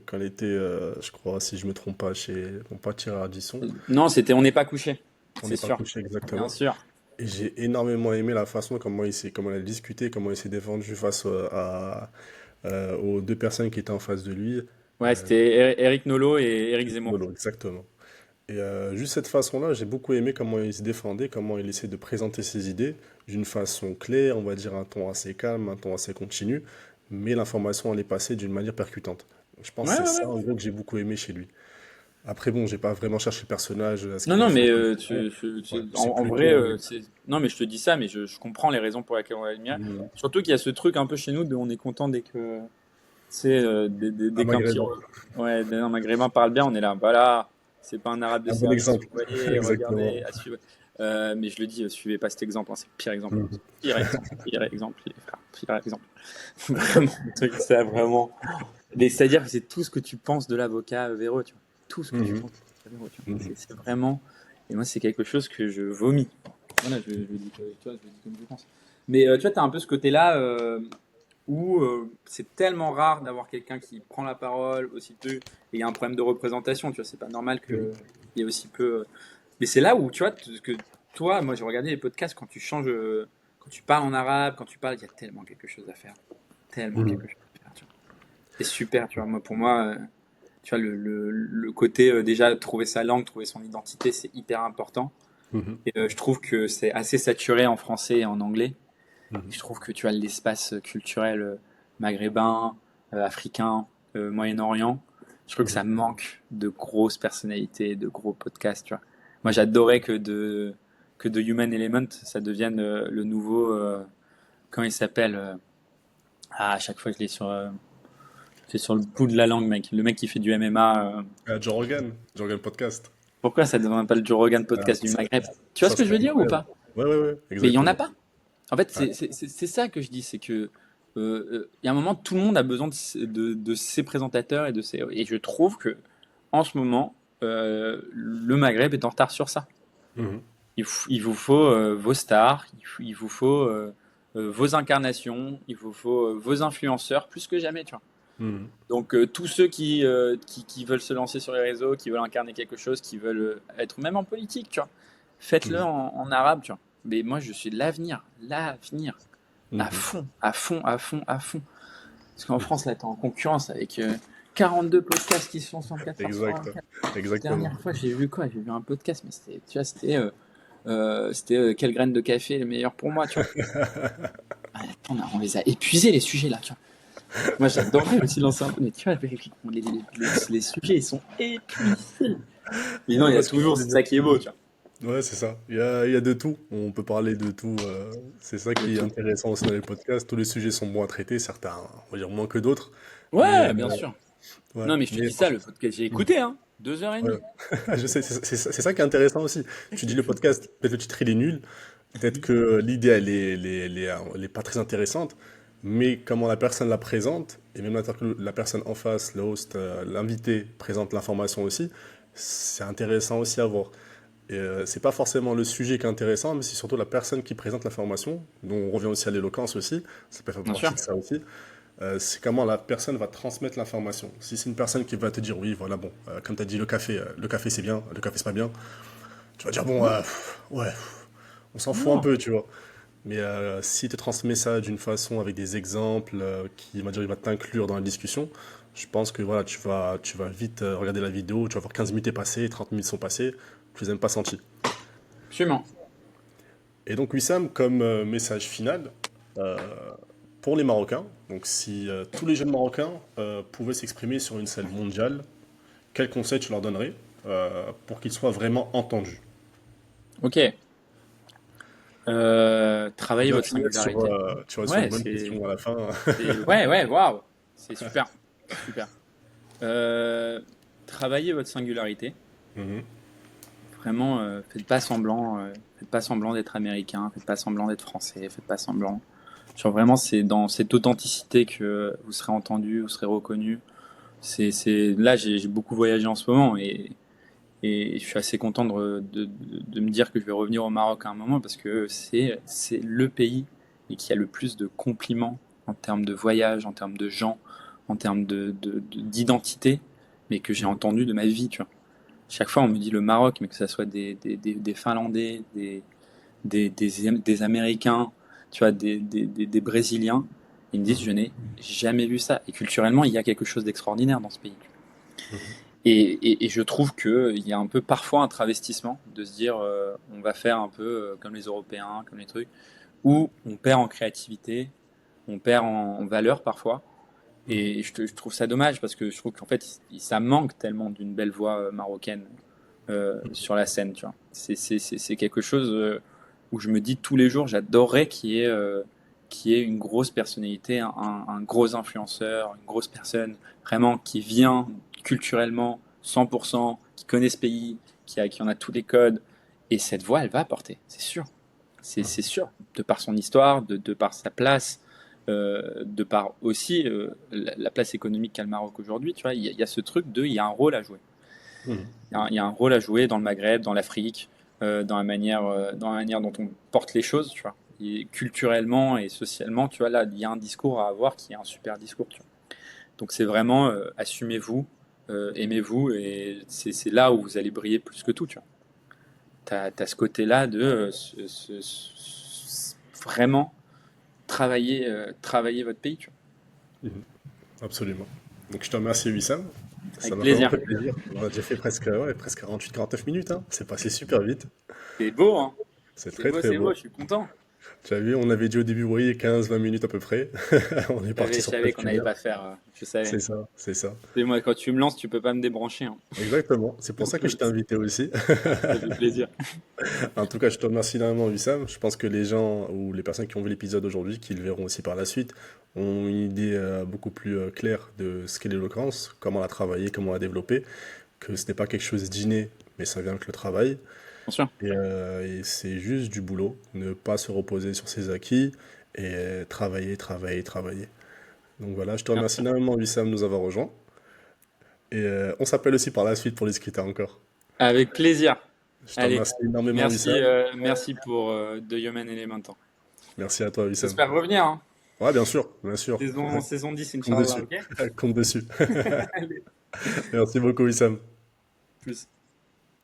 quand il était, je crois, si je me trompe pas, chez mon pote Thierry Ardisson. non, c'était On n'est pas couché, On c'est n'est pas sûr, couché bien exactement. sûr. Et j'ai énormément aimé la façon comment il a discuté, comment il s'est défendu face aux deux personnes qui étaient en face de lui. Ouais, Euh, c'était Eric Nolot et Eric Zemmour. Lolo, exactement. Et juste cette façon-là, j'ai beaucoup aimé comment il se défendait, comment il essaie de présenter ses idées d'une façon claire, on va dire un ton assez calme, un ton assez continu, mais l'information elle est passée d'une manière percutante. Je pense Ouais, que ouais, c'est ça ouais. en gros que j'ai beaucoup aimé chez lui. Après bon, j'ai pas vraiment cherché le personnage, ce Non, qu'il a non, fait, mais etc. Ouais, c'est en vrai, plutôt. non, mais je te dis ça, mais je comprends les raisons pour lesquelles on l'admire. Mhm. Surtout qu'il y a ce truc un peu chez nous de on est content dès que, c'est Un dès qu'un petit, maghrébin. ouais, dès un maghrébin parle bien, on est là. Voilà, c'est pas un arabe de Un bon service, exemple. vous voyez, Exactement. regardez, à suivre. Mais je le dis, suivez pas cet exemple, hein, c'est le pire exemple. Mhm. Pire exemple, pire exemple, les frères, pire exemple. Vraiment, le truc, c'est vraiment. C'est-à-dire que c'est tout ce que tu penses de l'avocat Véreux, tu vois. Tout ce que tu Mhm. penses de l'avocat Véreux, tu vois. Mhm. C'est vraiment. Et moi, c'est quelque chose que je vomis. Voilà, je le dis, tu vois, je le dis comme je pense. Mais tu vois, tu as un peu ce côté-là où c'est tellement rare d'avoir quelqu'un qui prend la parole aussi peu. Et il y a un problème de représentation, tu vois. C'est pas normal qu'il Mhm. y ait aussi peu. Mais c'est là où, tu vois, que toi, moi, j'ai regardé les podcasts quand tu changes, quand tu parles en arabe, quand tu parles, il y a tellement quelque chose à faire. Tellement Mhm. quelque chose à faire, tu vois. C'est super, tu vois. Moi, pour moi, tu vois, le côté déjà trouver sa langue, trouver son identité, c'est hyper important. Mhm. Et je trouve que c'est assez saturé en français et en anglais. Et Mhm. je trouve que tu as l'espace culturel maghrébin, africain, Moyen-Orient. Je trouve que ça Mhm. manque de grosses personnalités, de gros podcasts, tu vois. Moi, j'adorais que de Human Element, ça devienne le nouveau, comment il s'appelle à chaque fois, je l'ai c'est sur le bout de la langue, mec. Le mec qui fait du MMA. Joe Rogan Podcast. Pourquoi ça ne devient pas le Joe Rogan Ah, podcast du ça, Maghreb? Tu vois ça ce que je serait veux dire ou incroyable. pas? Ouais, ouais, ouais, Mais il y en a exactement. pas. En fait, Ouais. c'est ça que je dis, c'est que il y a un moment, tout le monde a besoin de ses présentateurs et de ses. Et je trouve que en ce moment, le Maghreb est en retard sur ça. Mhm. Il vous faut vos stars, il vous faut vos incarnations, il vous faut vos influenceurs plus que jamais, tu vois. Mhm. Donc tous ceux qui veulent se lancer sur les réseaux, qui veulent incarner quelque chose, qui veulent être même en politique, tu vois, faites-le Mhm. en arabe, tu vois. Mais moi, je suis l'avenir, à Mhm. fond, à fond, à fond, à fond. Parce qu'en France, là, t'es en concurrence avec 42 podcasts qui sont 104 heures sur Exact, 24. exactement. Dernière fois, j'ai vu quoi? J'ai vu un podcast, mais c'était, tu vois, quelle graine de café est le meilleur pour moi, tu vois. Ah, on les a épuisés, les sujets, là, tu vois. Moi, j'adorerais aussi lancer un peu, mais tu vois, les sujets, ils sont épuisés. Mais non, il y a Parce que toujours, c'est ça qui est beau, tu vois. ouais, c'est ça. Il y a de tout. On peut parler de tout. C'est ça De qui est tout. intéressant aussi dans les podcasts. Tous les sujets sont bons à traiter, certains, on va dire moins que d'autres. Mais Ouais, bien sûr. ouais, Non, mais je te mais dis ça, franchement, le podcast, j'ai écouté, hein. 2 heures et demie. ouais. Je sais, c'est ça qui est intéressant aussi. Tu dis le podcast, peut-être le titre il est nul, peut-être que l'idée elle est pas très intéressante, mais comment la personne la présente, et même la personne en face, le host, l'invité présente l'information aussi, c'est intéressant aussi à voir. Et c'est pas forcément le sujet qui est intéressant, mais c'est surtout la personne qui présente l'information. Donc on revient aussi à l'éloquence aussi, ça peut faire Bien partie sûr. de ça aussi. C'est comment la personne va transmettre l'information. Si c'est une personne qui va te dire oui, voilà, bon, comme tu as dit, le café c'est bien, le café c'est pas bien, tu vas dire bon, Non, ouais, on s'en fout un non. peu, tu vois. Mais si tu transmets ça d'une façon avec des exemples, qui va dire il va t'inclure dans la discussion, je pense que voilà, tu vas vite regarder la vidéo, tu vas voir 15 minutes est passé, 30 minutes sont passées, tu les as même pas sentis. Absolument. Et donc Wissam, comme message final, euh, pour les Marocains, donc si tous les jeunes Marocains pouvaient s'exprimer sur une scène mondiale, quel conseil tu leur donnerais pour qu'ils soient vraiment entendus? Ok. Je Travaillez vais votre finir sur, singularité. sur une Ouais, bonne question à la fin. ouais, waouh. C'est super. Super. Euh, Travaillez votre singularité. Mhm. Vraiment, faites pas semblant d'être américain, faites pas semblant d'être français, faites pas semblant. Genre vraiment, c'est dans cette authenticité que vous serez entendu, vous serez reconnu. Là, j'ai beaucoup voyagé en ce moment et je suis assez content de me dire que je vais revenir au Maroc à un moment parce que c'est le pays et qui a le plus de compliments en termes de voyage, en termes de gens, en termes d'identité, mais que j'ai entendu de ma vie, tu vois. Chaque fois, on me dit le Maroc, mais que ça soit des Finlandais, des Américains, tu vois, des Brésiliens, ils me disent je n'ai jamais vu ça. Et culturellement, il y a quelque chose d'extraordinaire dans ce pays. Mhm. Et je trouve qu'il y a un peu parfois un travestissement de se dire on va faire un peu comme les Européens, comme les trucs, où on perd en créativité, on perd en valeur parfois. Mhm. Et je trouve ça dommage parce que je trouve qu'en fait, ça manque tellement d'une belle voix marocaine sur la scène, tu vois. C'est quelque chose où je me dis tous les jours, j'adorerais qu'il y ait une grosse personnalité, un gros influenceur, une grosse personne vraiment qui vient culturellement 100%, qui connaît ce pays, qui en a tous les codes. Et cette voix, elle va apporter, c'est sûr. C'est sûr, de par son histoire, de par sa place, de par aussi la place économique qu'a le Maroc aujourd'hui, tu vois, il y a ce truc il y a un rôle à jouer. Mhm. Il y a un rôle à jouer dans le Maghreb, dans l'Afrique, dans la manière dont on porte les choses, tu vois. Et culturellement et socialement, tu vois, là, il y a un discours à avoir qui est un super discours, tu vois. Donc c'est vraiment assumez-vous, aimez-vous, et c'est là où vous allez briller plus que tout, tu vois. T'as ce côté-là de vraiment travailler votre pays, tu vois. Mhm. Absolument. Donc je te remercie Wissam, ça Avec m'a vraiment plaisir. fait plaisir. On a déjà fait presque, ouais, presque 48-49 minutes, hein. C'est passé super vite. C'est beau, hein. C'est très très C'est beau, beau. je suis content. Tu as vu, on avait dit au début, oui, 15-20 minutes à peu près. On est parti Je sur savais presque qu'on une n'allait heure. pas faire. Je savais. C'est ça, c'est ça. Et moi, quand tu me lances, tu peux pas me débrancher, hein. Exactement. C'est pour ça que je t'ai invité aussi. Ça fait plaisir. En tout cas, je te remercie énormément, Wissam. Je pense que les gens ou les personnes qui ont vu l'épisode aujourd'hui, qui le verront aussi par la suite, ont une idée beaucoup plus claire de ce qu'est l'éloquence, comment la travailler, comment la développer, que ce n'est pas quelque chose d'inné, mais ça vient avec le travail. Bien sûr. Et c'est juste du boulot, ne pas se reposer sur ses acquis et travailler, travailler, travailler. Donc voilà, je te Bien remercie sûr. énormément, Wissam, de nous avoir rejoints. Et on s'appelle aussi par la suite pour discuter encore. Avec plaisir. Je te Allez. remercie énormément, Merci, Wissam. merci pour The Human Element. Merci à toi, Wissam. J'espère revenir, hein. Ouais, bien sûr, bien sûr. Saison 10, Compte Inch'Allah, dessus. ok? Compte dessus. Allez. Merci beaucoup, Wissam. Plus.